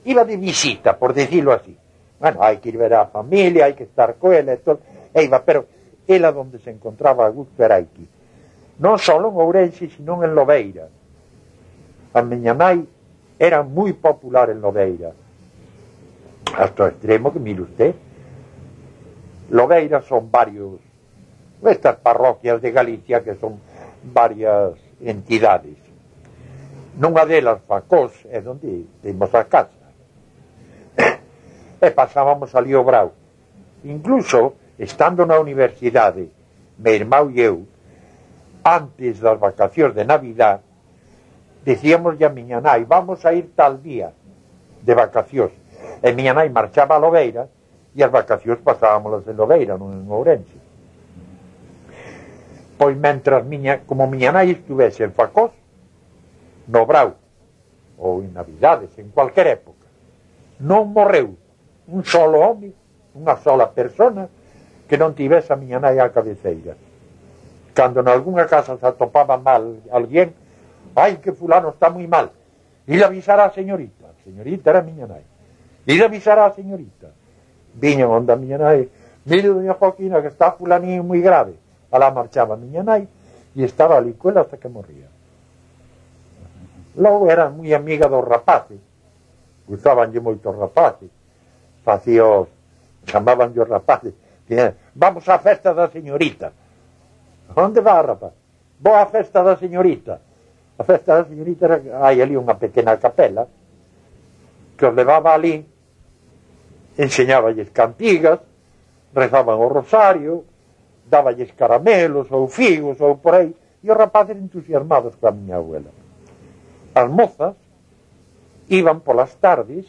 iba de visita, por decirlo así. Bueno, hai que ir ver a familia, hai que estar co ela e todo, e iba, pero ela donde se encontraba a gusto era aquí. Non só en Ourense, sino en Lobeira. A miña nai era moi popular en Lobeira, hasta o extremo que mire usted. Lobeira son varios, estas parroquias de Galicia que son varias entidades. Nunha delas, Facós, é onde temos a casa. E pasábamos ali o brau. Incluso, estando na universidade, meu irmão e eu, antes das vacacións de Navidad, decíamos a miña nai, vamos a ir tal día de vacacións. E miña nai marchaba a Lobeira, e as vacacións pasábamos en Lobeira, non en Ourense. Pois mentras como miña nai estuvese en Facós, no brau, ou en Navidades, en cualquier época, non morreu un solo home, unha sola persona, que non tivese a miña nai á cabeceira. Cando en algunha casa se atopaba mal alguén, ai, que fulano está moi mal, e le avisará a señorita era a miña nai, e le avisará a señorita. Viña onde a miña nai, mire, doña Joaquina, que está fulanín moi grave. Alá marchaba a miña nai, e estaba ali coela hasta que morría. Logo era moi amiga dos rapaces, gustabanlle moito os rapaces, chamabanlle os rapaces, vamos á festa da señorita. Onde va, rapaz? Vou á festa da señorita. A festa da señorita era, hai ali unha pequena capela que os levaba ali, enseñaballes cantigas, rezaban o rosario, daballes caramelos ou figos ou por aí, e os rapaces entusiasmados coa miña abuela. As mozas iban polas tardes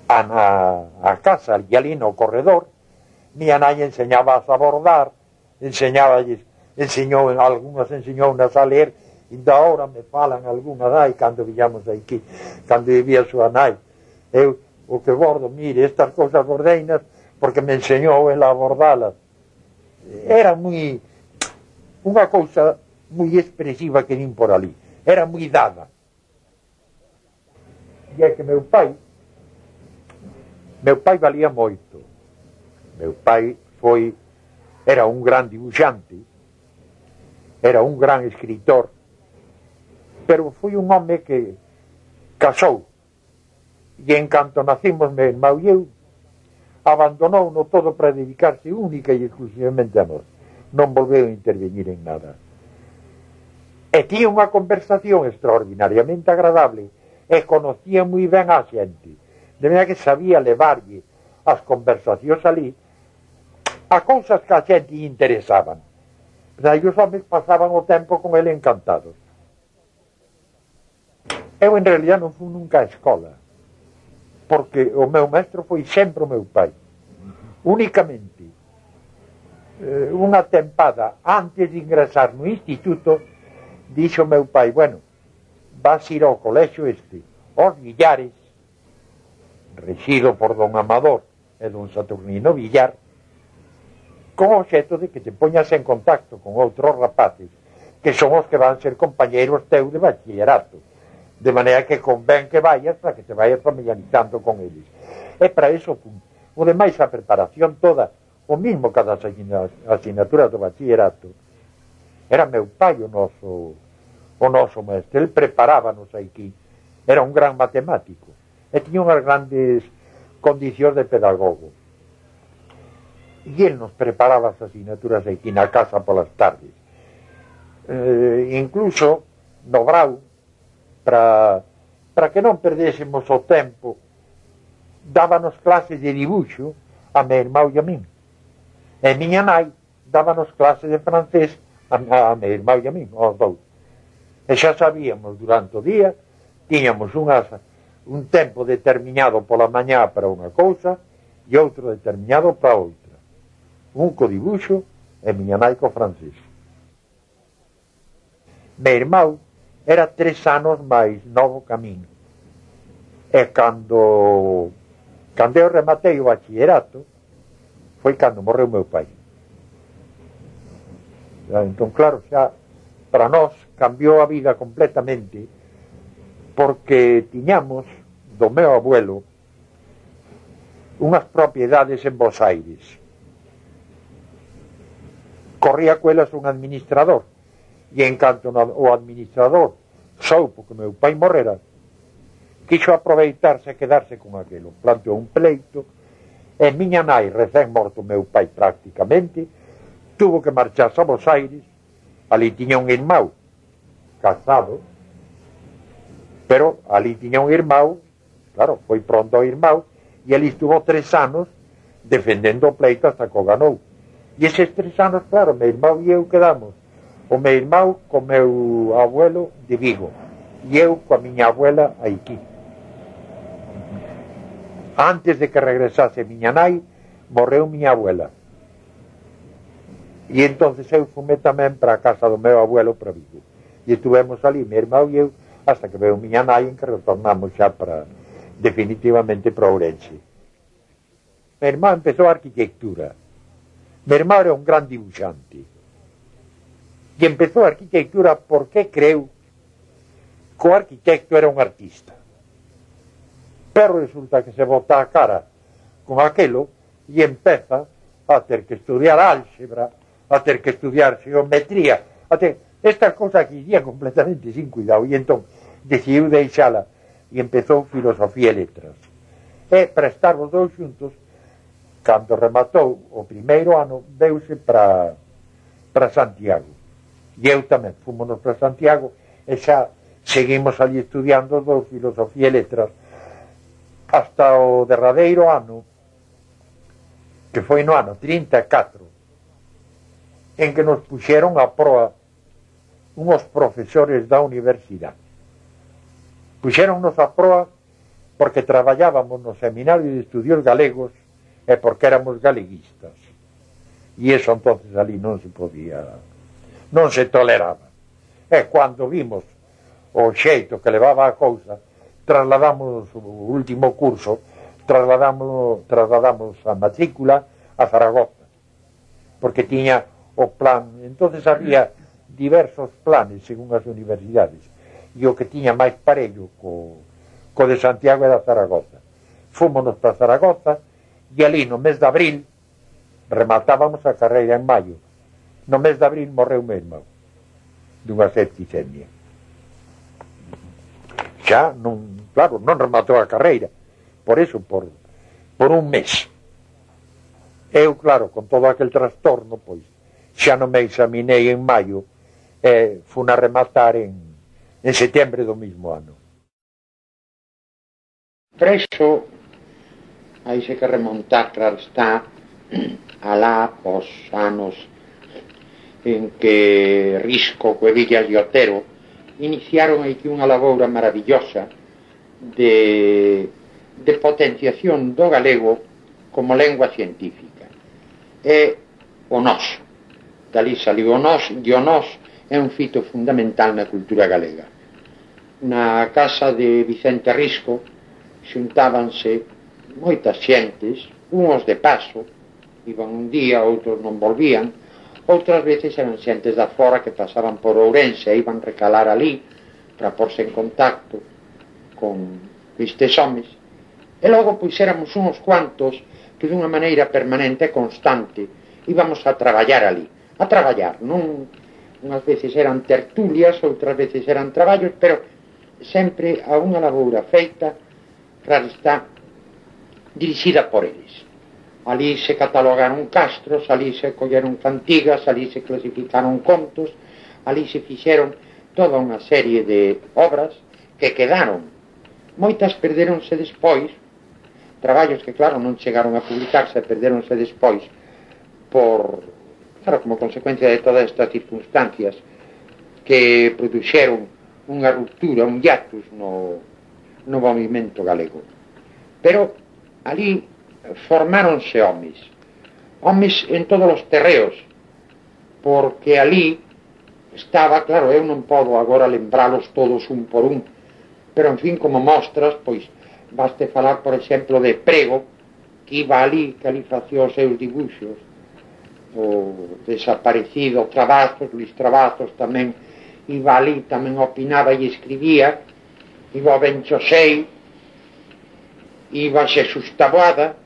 a casa e ali no corredor. Miña nai enseñaba a bordar, algunhas enseñounas a ler, e da hora me falan algunha dai cando viñamos aquí, cando vivía a súa nai. Eu, o que bordo, mire, estas cousas bordeinas, porque me enseñou ela a bordalas. Era unha cousa moi expresiva que nin por ali. Era moi dada. E é que meu pai valía moito. Meu pai era un gran dibuixante, era un gran escritor, pero foi un home que casou, e en canto nacimos meu irmão e eu, abandonou-no todo para dedicarse única e exclusivamente a nós. Non volveu a intervenir en nada. E tiña unha conversación extraordinariamente agradable e conocía moi ben a xente, de manera que sabía levarlle as conversacións ali a cousas que a xente interesaban. Pero aí os homens pasaban o tempo con ele encantados. Eu en realidad non fui nunca á escola, porque o meu mestre foi sempre o meu pai. Únicamente unha tempada antes de ingresar no instituto, dixo meu pai, bueno, vas ir ao colexio aos Villares, rexido por don Amador e don Saturnino Villar, con o obxeto de que te poñas en contacto con outros rapaces que son os que van ser compañeros teu de bachillerato, de maneira que convén que vayas para que te vayas familiarizando con eles. E para eso, o demais, a preparación toda, o mismo cada asignatura do bachillerato, Era meu pai o noso mestre. El preparábanos aquí. Era un gran matemático e tiña unhas grandes condicións de pedagogo. E el nos preparaba as asignaturas aquí na casa polas tardes. Incluso no grau, para que non perdésemos o tempo, dábanos clases de dibuixo a meu irmão e a min. E miña nai dábanos clases de francés a meu irmão e a min, aos dous. E xa sabíamos durante o día, tiñamos un tempo determinado pola mañá para unha cousa e outro determinado para outra. Un co dibuixo e miña nai co francés. Meu irmão era 3 anos máis novo que a min. E cando eu rematei o bachillerato, foi cando morreu meu pai. Entón, claro, xa para nós cambiou a vida completamente, porque tiñamos do meu abuelo unhas propiedades en Bos Aires. Corría coelas un administrador, e en canto o administrador soupo que meu pai morrera, quixo aproveitarse e quedarse con aquilo. Planteou un pleito, e miña nai, recén morto meu pai prácticamente, tuvo que marcharse a Bos Aires. Ali tiña un irmão casado, pero ali tiña un irmão, claro, foi pronto ao irmão, e ali estuvo 3 anos defendendo o pleito hasta que o ganou. E eses 3 anos, claro, meu irmão e eu quedamos, o meu irmão co meu abuelo de Vigo, e eu coa miña abuela aquí. Antes de que regresase miña nai, morreu miña abuela. E entonces eu fume tamén para a casa do meu abuelo para Vigo. E estuvemos ali, meu irmão e eu, hasta que veu miña nai, en que retornamos xa para, definitivamente para Ourense. Meu irmão empezou a arquitectura. Meu irmão era un gran dibuixante. E empezou a arquitectura porque creu que o arquitecto era un artista. Pero resulta que se bota a cara con aquelo e empeza a ter que estudiar álgebra, a ter que estudiar geometría, estas cosas que iría completamente sin cuidado, e entón decidiu deixala e empezou filosofía e letras. E para estar os dous xuntos, cando rematou o primeiro ano, deuse para Santiago. E eu tamén, fomos para Santiago, e xa seguimos ali estudiando os dous filosofía e letras hasta o derradeiro ano, que foi no ano 34, en que nos puxeron a proa unhos profesores da universidade. Puxéronnos a proa porque traballábamos no Seminario de Estudios Galegos e porque éramos galeguistas. E iso entonces ali non se podía, non se toleraba. E cando vimos o xeito que levaba a cousa, trasladamos o último curso, trasladamos a matrícula a Zaragoza, porque tiña o plan. Entonces había diversos planes según as universidades, e o que tiña máis parello co de Santiago era Zaragoza. Fúmonos para Zaragoza, e ali no mes de abril rematábamos a carreira en maio. No mes de abril morreu meu irmão dunha septicemia. Xa non, claro, non rematou a carreira, por eso, por un mes. Eu, claro, con todo aquel trastorno, pois xa non me examinei en maio, fun a rematar en setembro do mismo ano.
Preso, hai se que remontar, claro está, alá os anos en que Risco, Cuevillas e Otero iniciaron aquí unha laboura maravillosa de potenciación do galego como lengua científica. É o noso. Dali saliu o nos, e o nos é un fito fundamental na cultura galega. Na casa de Vicente Risco xuntábanse moitas xentes, uns de paso, iban un día, outros non volvían, outras veces eran xentes da fora que pasaban por Ourense e iban recalar ali para porse en contacto con estes homes. E logo pois éramos uns cuantos que dunha maneira permanente e constante íbamos a traballar ali, a traballar, non unhas veces eran tertulias, outras veces eran traballos, pero sempre a unha laboura feita, claro está, dirixida por eles. Ali se catalogaron castros, ali se colleron cantigas, ali se clasificaron contos, ali se fixeron toda unha serie de obras que quedaron. Moitas perderonse despois, traballos que claro non chegaron a publicarse, perderonse despois por, claro, como consecuencia de todas estas circunstancias que produxeron unha ruptura, un hiatus no movimento galego. Pero ali formáronse homes en todos os terreos, porque ali estaba, claro, eu non podo agora lembralos todos un por un, pero en fin, como mostras, pois baste falar, por exemplo, de Prego, que iba ali, que ali facía os seus dibuxos, o desaparecido Travazos, Luis Travazos tamén iba ali, tamén opinaba e escribía, iba o Benchosei, iba Xesús Taboada,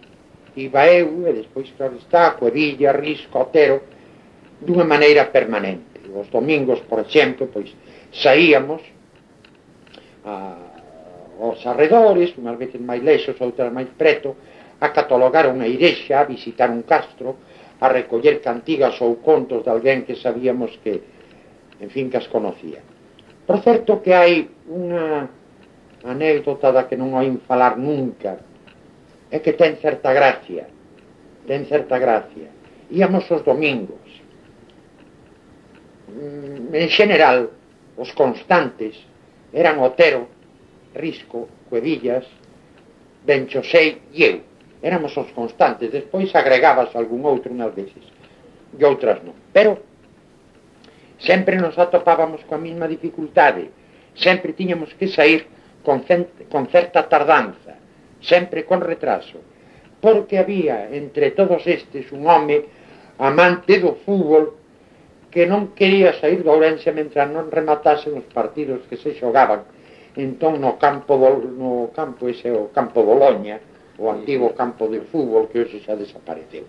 iba eu, e despois, claro está, Cuevilla, Risco, Otero, dunha maneira permanente. Os domingos, por exemplo, pois saíamos aos arredores, unhas veces máis lexos, outras máis preto, a catalogar unha igrexa, a visitar un castro, a recoller cantigas ou contos de alguén que sabíamos que, en fin, que as conocía. Por certo que hai unha anécdota da que non oín falar nunca, é que ten certa gracia, íamos os domingos, en general os constantes eran Otero, Risco, Cuevillas, Benchosei e eu, éramos os constantes, despois agregabas algún outro unhas veces e outras non, pero sempre nos atopábamos coa mesma dificultade, sempre tiñamos que sair con certa tardanza, sempre con retraso, porque había entre todos estes un home amante do fútbol que non quería sair de Ourense mentre non rematasen os partidos que se xogaban entón no campo ese, o campo Boloña, o antigo campo de fútbol que hoxe xa desapareceu.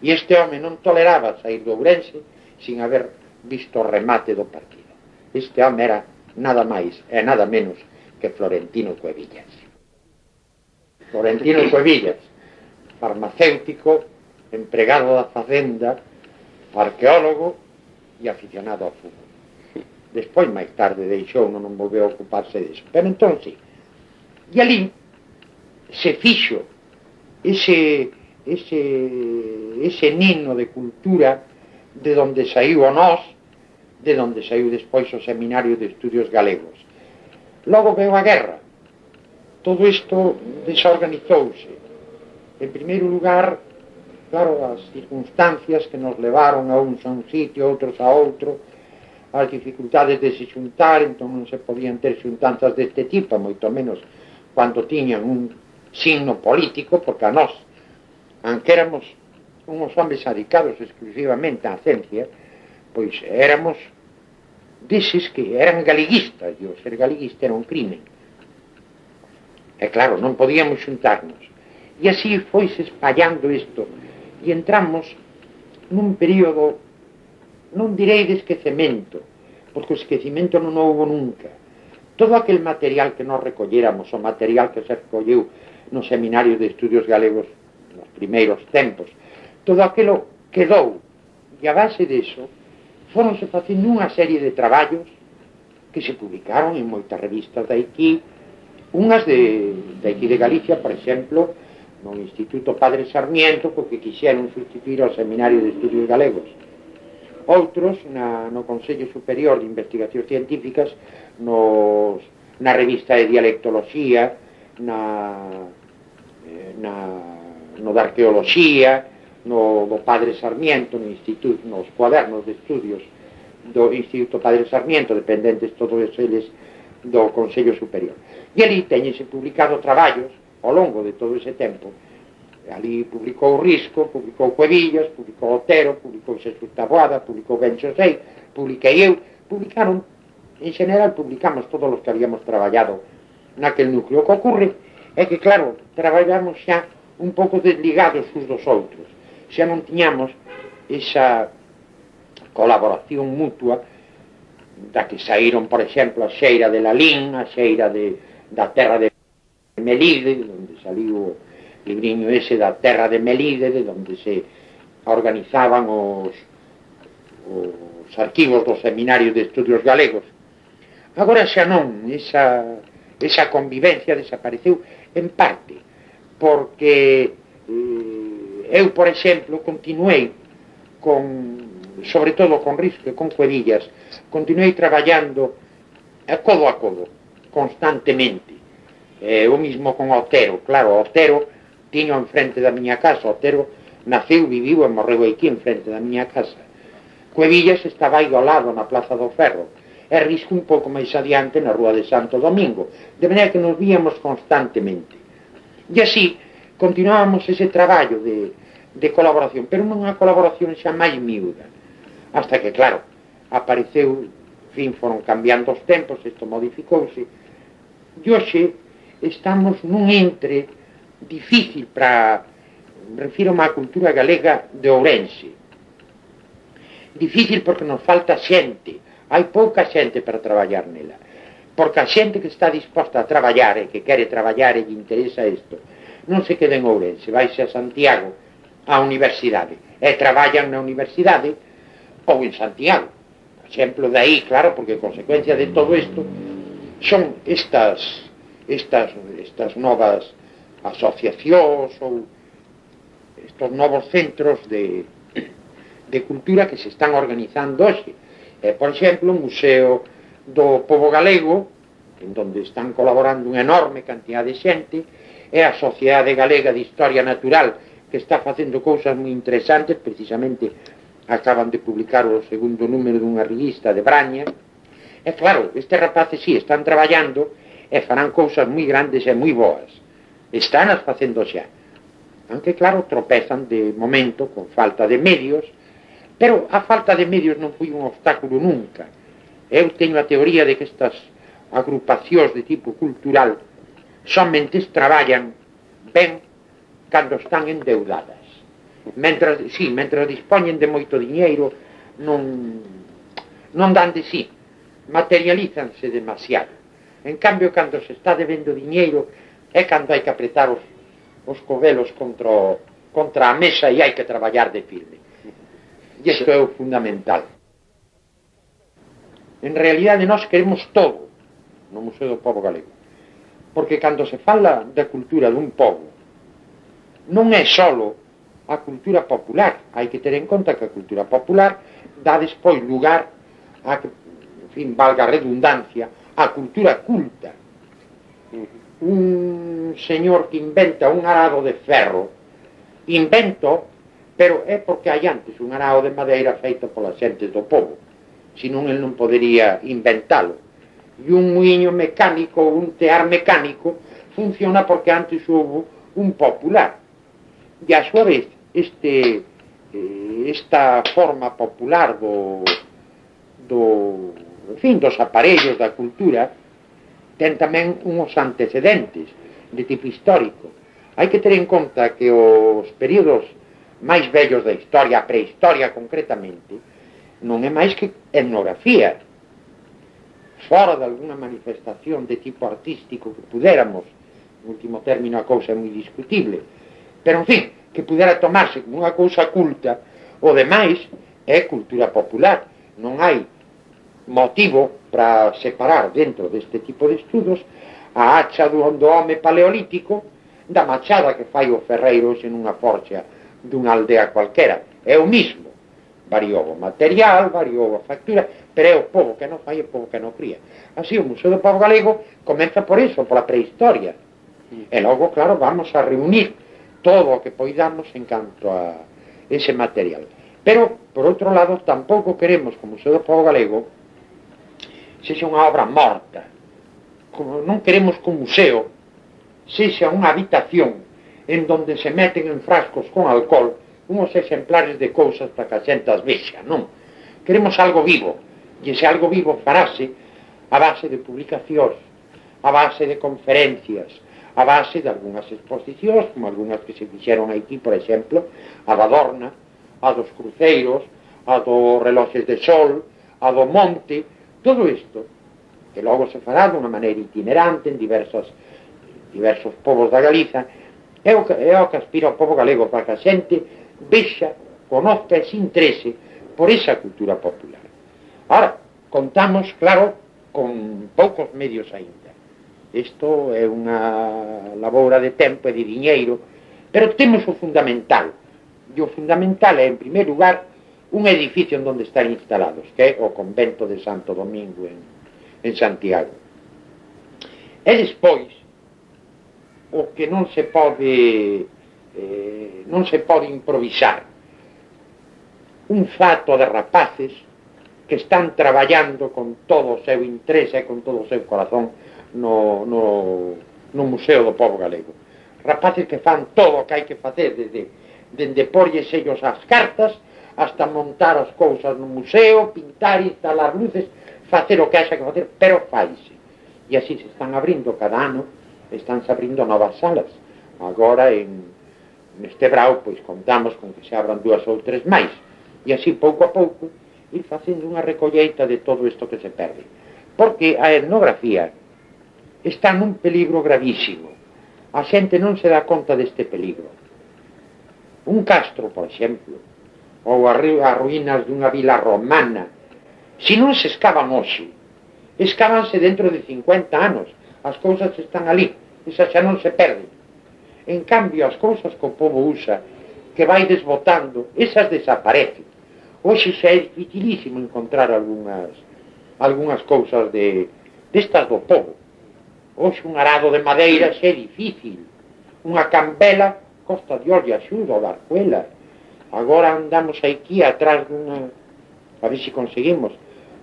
E este home non toleraba sair de Ourense sin haber visto o remate do partido. Este home era nada máis e nada menos que Florentino Cuevillas. Florentino Cuevillas, farmacéutico, empregado da facenda, arqueólogo e aficionado ao fútbol. Despois, máis tarde, deixou, non volveu a ocuparse disso. Pero entón, sí. E ali se fixo ese nino de cultura de donde saiu o nós, de donde saiu despois o Seminario de Estudios Galegos. Logo veu a guerra. Todo isto desorganizouse. En primeiro lugar, claro, as circunstancias que nos levaron a uns a un sitio, outros a outro, as dificultades de se xuntar, entón non se podían ter xuntanzas deste tipo, moito menos cando tiñan un signo político, porque a nós, aunque éramos unhos homes adicados exclusivamente á ciencia, pois éramos deses que eran galeguistas, e o ser galeguista era un crimen. E claro, non podíamos xuntarnos. E así foise espallando isto, e entramos nun período, non direi de esquecemento, porque o esquecimento non houbo nunca. Todo aquel material que nos recolléramos, o material que se recolleu no Seminario de Estudios Galegos nos primeiros tempos, todo aquilo quedou, e a base diso foronse facendo unha serie de traballos que se publicaron en moitas revistas de aquí, unhas de aquí de Galicia, por exemplo, no Instituto Padre Sarmiento, porque quixeron sustituir ao Seminario de Estudios Galegos. Outros no Consello Superior de Investigacións Científicas, na revista de Dialectoloxía, no da Arqueoloxía, no do Padre Sarmiento, nos cuadernos de estudios do Instituto Padre Sarmiento, dependentes todos eles do Consello Superior. E ali teñense publicado traballos ao longo de todo ese tempo. Ali publicou Risco, publicou Cuevillas, publicou Otero, publicou Xesús Taboada, publicou Benchosei, publiquei eu, publicaron, en general publicamos todos os que habíamos traballado naquel núcleo. O que ocorre é que, claro, traballamos xa un pouco desligados uns dos outros, xa non tiñamos esa colaboración mutua, da que saíron, por exemplo, a xeira de Lalín, a xeira da terra de Melide, onde saliu o libriño ese da terra de Melide, de onde se organizaban os arquivos dos seminarios de estudios galegos. Agora xa non, esa convivencia desapareceu en parte, porque eu, por exemplo, continuei sobre todo con Risco e con Cuevillas, continuei traballando codo a codo, constantemente. O mismo con Otero, claro, Otero tiño enfrente da miña casa, Otero naceu, viviu e morreu aquí enfrente da miña casa. Cuevillas estaba aí ao lado na Plaza do Ferro, e Risco un pouco máis adiante na Rúa de Santo Domingo, de maneira que nos víamos constantemente. E así continuábamos ese traballo de colaboración, pero non unha colaboración xa máis miúda, hasta que, claro, apareceu, en fin, foron cambiando os tempos, isto modificouse, e hoxe estamos nun entre difícil para, refírome á cultura galega de Ourense, difícil porque nos falta xente, hai pouca xente para traballar nela, porque a xente que está disposta a traballar e que quere traballar e lle interesa isto, non se queda en Ourense, vaise a Santiago, á universidade, e traballan na universidade ou en Santiago. Por exemplo, de aí, claro, porque consecuencia de todo isto son estas novas asociacións ou estos novos centros de cultura que se están organizando hoxe. Por exemplo, o Museo do Pobo Galego, en donde están colaborando unha enorme cantidad de xente, e a Sociedade Galega de Historia Natural, que está facendo cousas moi interesantes, precisamente acaban de publicar o segundo número dunha revista de Braña, e claro, estes rapaces sí, están traballando e farán cousas moi grandes e moi boas, están as facendo xa, aunque claro, tropezan de momento con falta de medios, pero a falta de medios non foi un obstáculo nunca. Eu teño a teoría de que estas agrupacións de tipo cultural somente traballan ben cando están endeudadas. Mentras dispoñen de moito diñeiro, non dan de sí, materialízanse demasiado. En cambio, cando se está debendo diñeiro, é cando hai que apretar os covelos contra a mesa e hai que traballar de firme. E isto é o fundamental. En realidade, nós queremos todo no Museo do Pobo Galego. Porque cando se fala da cultura dun pobo, non é só a cultura popular. Hai que ter en conta que a cultura popular dá despois lugar a, en fin, valga a redundancia, a cultura culta. Un señor que inventa un arado de ferro, pero é porque hai antes un arado de madeira feito pola xente do povo, senón el non podería inventalo. E un muiño mecánico, un tear mecánico, funciona porque antes houve un popular. E a súa vez, esta forma popular dos aparellos da cultura ten tamén uns antecedentes de tipo histórico. Hai que ter en conta que os períodos máis vellos da historia, a prehistoria concretamente, non é máis que etnografía. Fora de alguna manifestación de tipo artístico que pudéramos, en último término a cousa é moi discutible, pero en fin, que pudera tomarse como unha cousa culta, o demais é cultura popular. Non hai motivo para separar dentro deste tipo de estudos a hacha do home paleolítico da machada que fai o ferreiro en unha forxa dunha aldea cualquera. É o mismo. Variou o material, variou a factura, pero é o povo que non fai e o povo que non cría. Así, o Museo do Pobo Galego comeza por iso, pola prehistoria. E logo, claro, vamos a reunir todo o que poidamos en canto a ese material. Pero, por outro lado, tampouco queremos que o Museo do Pobo Galego sexa unha obra morta. Como non queremos que o museo sexa unha habitación en donde se meten en frascos con alcohol uns exemplares de cousas para que a xente as vexa, non. Queremos algo vivo, e ese algo vivo farase a base de publicacións, a base de conferencias, a base de algunhas exposicións, como algunhas que se fixeron aquí, por exemplo, a da Dorna, a dos cruceiros, a do reloxes de sol, a do monte, todo isto, que logo se fará dunha maneira itinerante en diversos povos da Galiza, é o que aspira o povo galego, para que a xente vexa, conozca e se interese por esa cultura popular. Ahora, contamos, claro, con poucos medios aínda. Isto é unha laboura de tempo e de diñeiro, pero temos o fundamental. E o fundamental é, en primeiro lugar, un edificio en onde están instalados, que é o convento de Santo Domingo en Santiago. E despois, o que non se pode improvisar, un fato de rapaces que están traballando con todo o seu interese e con todo o seu corazón no Museo do Pobo Galego. Rapaces que fan todo o que hai que facer, desde porlle sellos ás cartas hasta montar as cousas no museo, pintar, instalar luces, facer o que haxa que facer, pero faise. E así se están abrindo cada ano, estánse abrindo novas salas. Agora, neste brao, pois contamos con que se abran 2 ou 3 máis. E así, pouco a pouco, ir facendo unha recolleita de todo isto que se perde. Porque a etnografía está nun peligro gravísimo. A xente non se dá conta deste peligro. Un castro, por exemplo, ou as ruínas dunha vila romana, se non se escavan hoxe, escávanse dentro de 50 anos. As cousas están ali, esas xa non se perden. En cambio, as cousas que o povo usa, que vai desbotando, esas desaparecen. Hoxe xa é dificilísimo encontrar algunhas cousas destas do povo. Hoxe un arado de madeira xa é difícil. Unha cambela costa de olla axuda, ou da arcuela. Agora andamos aquí atrás dunha, a ver se conseguimos,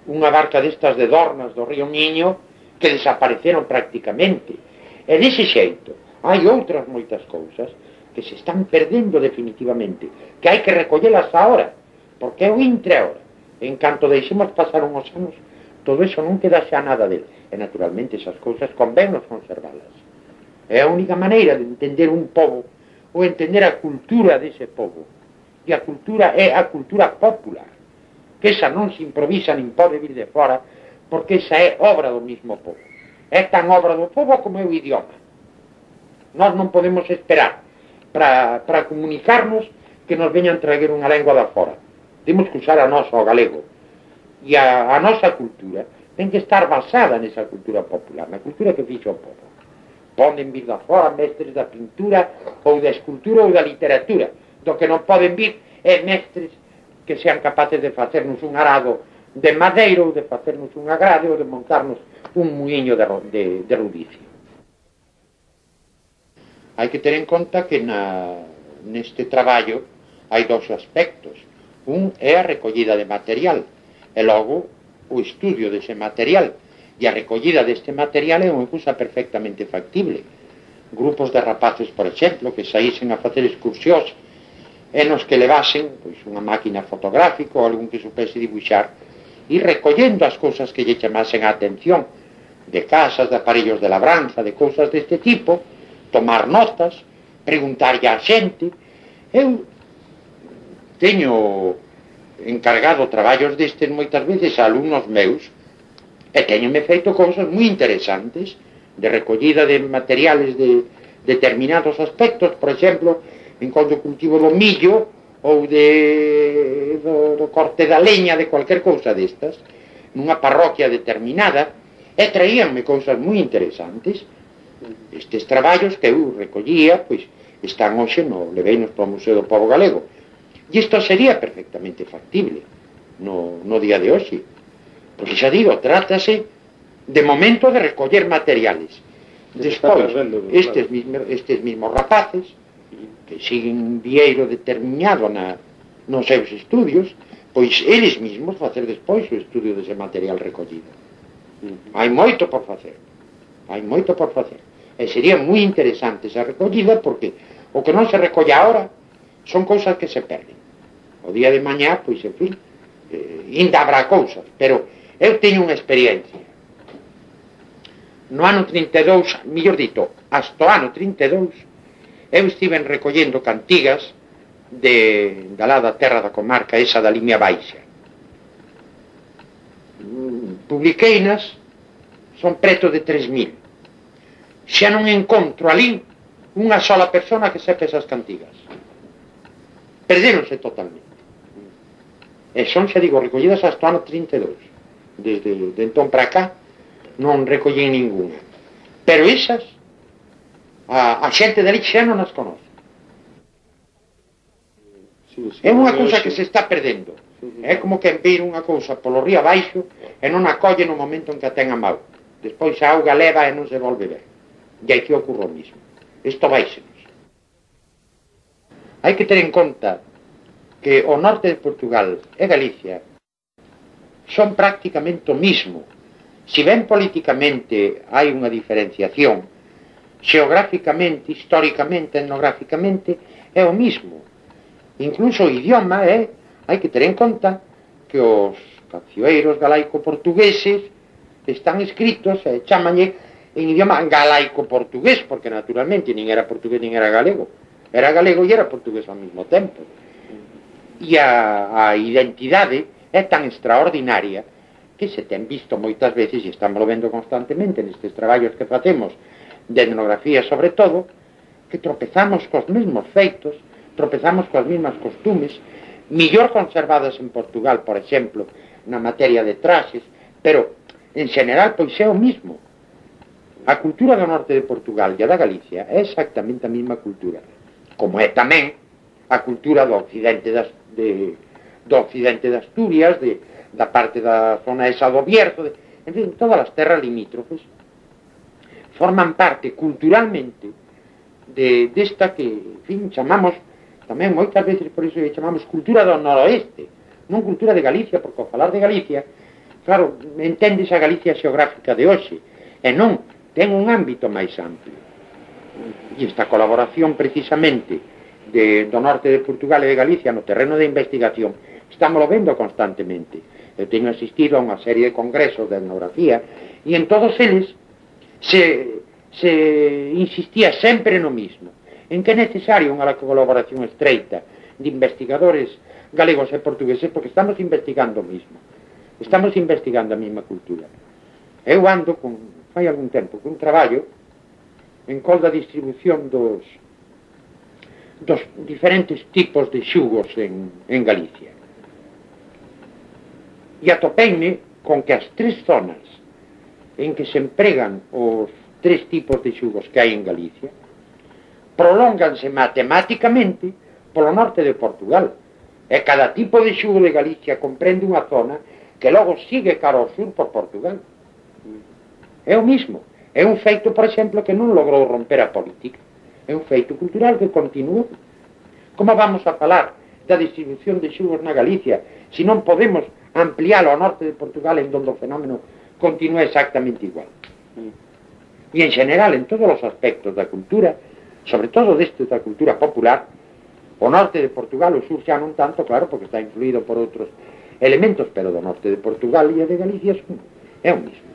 unha barca destas de Dornas do río Miño, que desapareceron prácticamente. E dese xeito, hai outras moitas cousas que se están perdendo definitivamente, que hai que recollelas ahora, porque é o intre ahora. En canto deixemos pasar uns anos, todo eso non queda xa nada del. E naturalmente esas cousas convennos conservalas. É a única maneira de entender un povo, ou entender a cultura dese povo. E a cultura é a cultura popular, que esa non se improvisa nin pode vir de fora, porque esa é obra do mismo povo. É tan obra do povo como é o idioma. Nós non podemos esperar para comunicarnos que nos veñan traer unha lengua da fora. Temos que usar a nosa, o galego. E a nosa cultura ten que estar basada nesa cultura popular, na cultura que fixo o povo. Poden vir da fora mestres da pintura ou da escultura ou da literatura. Do que non poden vir é mestres que sean capaces de facernos un arado de madeira ou de facernos unha grade ou de montarnos un muiño de rudicio. Hai que ter en conta que neste traballo hai 2 aspectos. Un é a recollida de material e logo o estudio dese material, e a recollida deste material é unha cousa perfectamente factible. Grupos de rapaces, por exemplo, que saísen a facer excursións e nos que levasen pois, unha máquina fotográfica ou algún que supese dibuixar e recollendo as cousas que lle chamasen a atención de casas, de aparellos de labranza, de cousas deste tipo, tomar notas, preguntarlle a xente. Eu teño encargado traballos destes moitas veces a alumnos meus e teñome feito cousas moi interesantes de recollida de materiales de determinados aspectos, por exemplo, en cuanto ao cultivo do millo ou do corte da leña, de cualquier cousa destas, nunha parroquia determinada, e traíanme cousas moi interesantes. Estes traballos que eu recollía, pois, están hoxe leveinos para o Museo do Pobo Galego. E isto sería perfectamente factible no día de hoxe. Porque xa digo, trátase de momento de recoller materiales. Despois, estes mismos rapaces que siguen un vieiro determinado nos seus estudios, pois eles mismos facer despois o estudio dese material recollido. Hai moito por facer. E sería moi interesante esa recollida, porque o que non se recolle agora son cousas que se perden. O día de mañá, pois, en fin, ainda habrá cousas, pero eu teño unha experiencia. No ano 32, mellor dito, hasta o ano 32, eu estive recollendo cantigas da lá da terra da comarca esa da Limia Baixa. Publiqueinas, son preto de 3.000. Xa non encontro ali unha sola persona que sepa esas cantigas. Perdéronse totalmente. E son, xa digo, recollidas hasta o ano 32. Desde de entón para cá non recollín ninguna. Pero esas, a xente dali xa non as conoce. É unha cousa que se está perdendo. É como que vir unha cousa polo río abaixo e non a colle no momento en que a ten a mau. Despois a auga leva e non se volve ver. E aquí ocorre o mismo. Isto váisenos. Hai que ter en conta que o norte de Portugal e Galicia son prácticamente o mismo. Si ben políticamente hai unha diferenciación, xeográficamente, históricamente, etnográficamente, é o mismo. Incluso o idioma hai que ter en conta que os cancioneiros galaico-portugueses están escritos, chamanlle en idioma galaico-portugués, porque naturalmente nin era portugués nin era galego. Era galego e era portugués ao mesmo tempo. E a identidade é tan extraordinaria que se ten visto moitas veces, e estamos vendo constantemente nestes traballos que facemos de etnografía sobre todo, que tropezamos cos mesmos feitos, tropezamos coas mesmas costumes, millor conservadas en Portugal, por exemplo, na materia de traxes, pero, en general, pois é o mismo. A cultura do norte de Portugal e a da Galicia é exactamente a mesma cultura, como é tamén a cultura do occidente do occidente de Asturias, da parte da zona esa do Bierzo, en fin, todas as terras limítrofes forman parte culturalmente desta que, en fin, chamamos tamén moitas veces, por iso chamamos cultura do noroeste, non cultura de Galicia, porque ao falar de Galicia, claro, enténdese a Galicia xeográfica de hoxe, e non, ten un ámbito máis amplio. E esta colaboración precisamente do norte de Portugal e de Galicia no terreno de investigación, estamos vendo constantemente. Eu teño asistido a unha serie de congresos de etnografía, e en todos eles se insistía sempre no mismo, en que é necesario unha colaboración estreita de investigadores galegos e portugueses, porque estamos investigando o mismo. Estamos investigando a mesma cultura. Eu ando, fai algún tempo, con un traballo en col da distribución dos diferentes tipos de xugos en Galicia. E atopeime con que as 3 zonas en que se empregan os 3 tipos de xugos que hai en Galicia prolónganse matemáticamente polo norte de Portugal. E cada tipo de xugo de Galicia comprende unha zona que logo sigue cara ao sur por Portugal. É o mismo. É un feito, por exemplo, que non logrou romper a política. É un feito cultural que continúa. Como vamos a falar da distribución de xugos na Galicia se non podemos ampliálo ao norte de Portugal, en donde o fenómeno continúa exactamente igual? E en general, en todos os aspectos da cultura, sobre todo deste da cultura popular, o norte de Portugal, o sur xa non tanto, claro, porque está influído por outros elementos, pero do norte de Portugal e de Galicia é o mismo.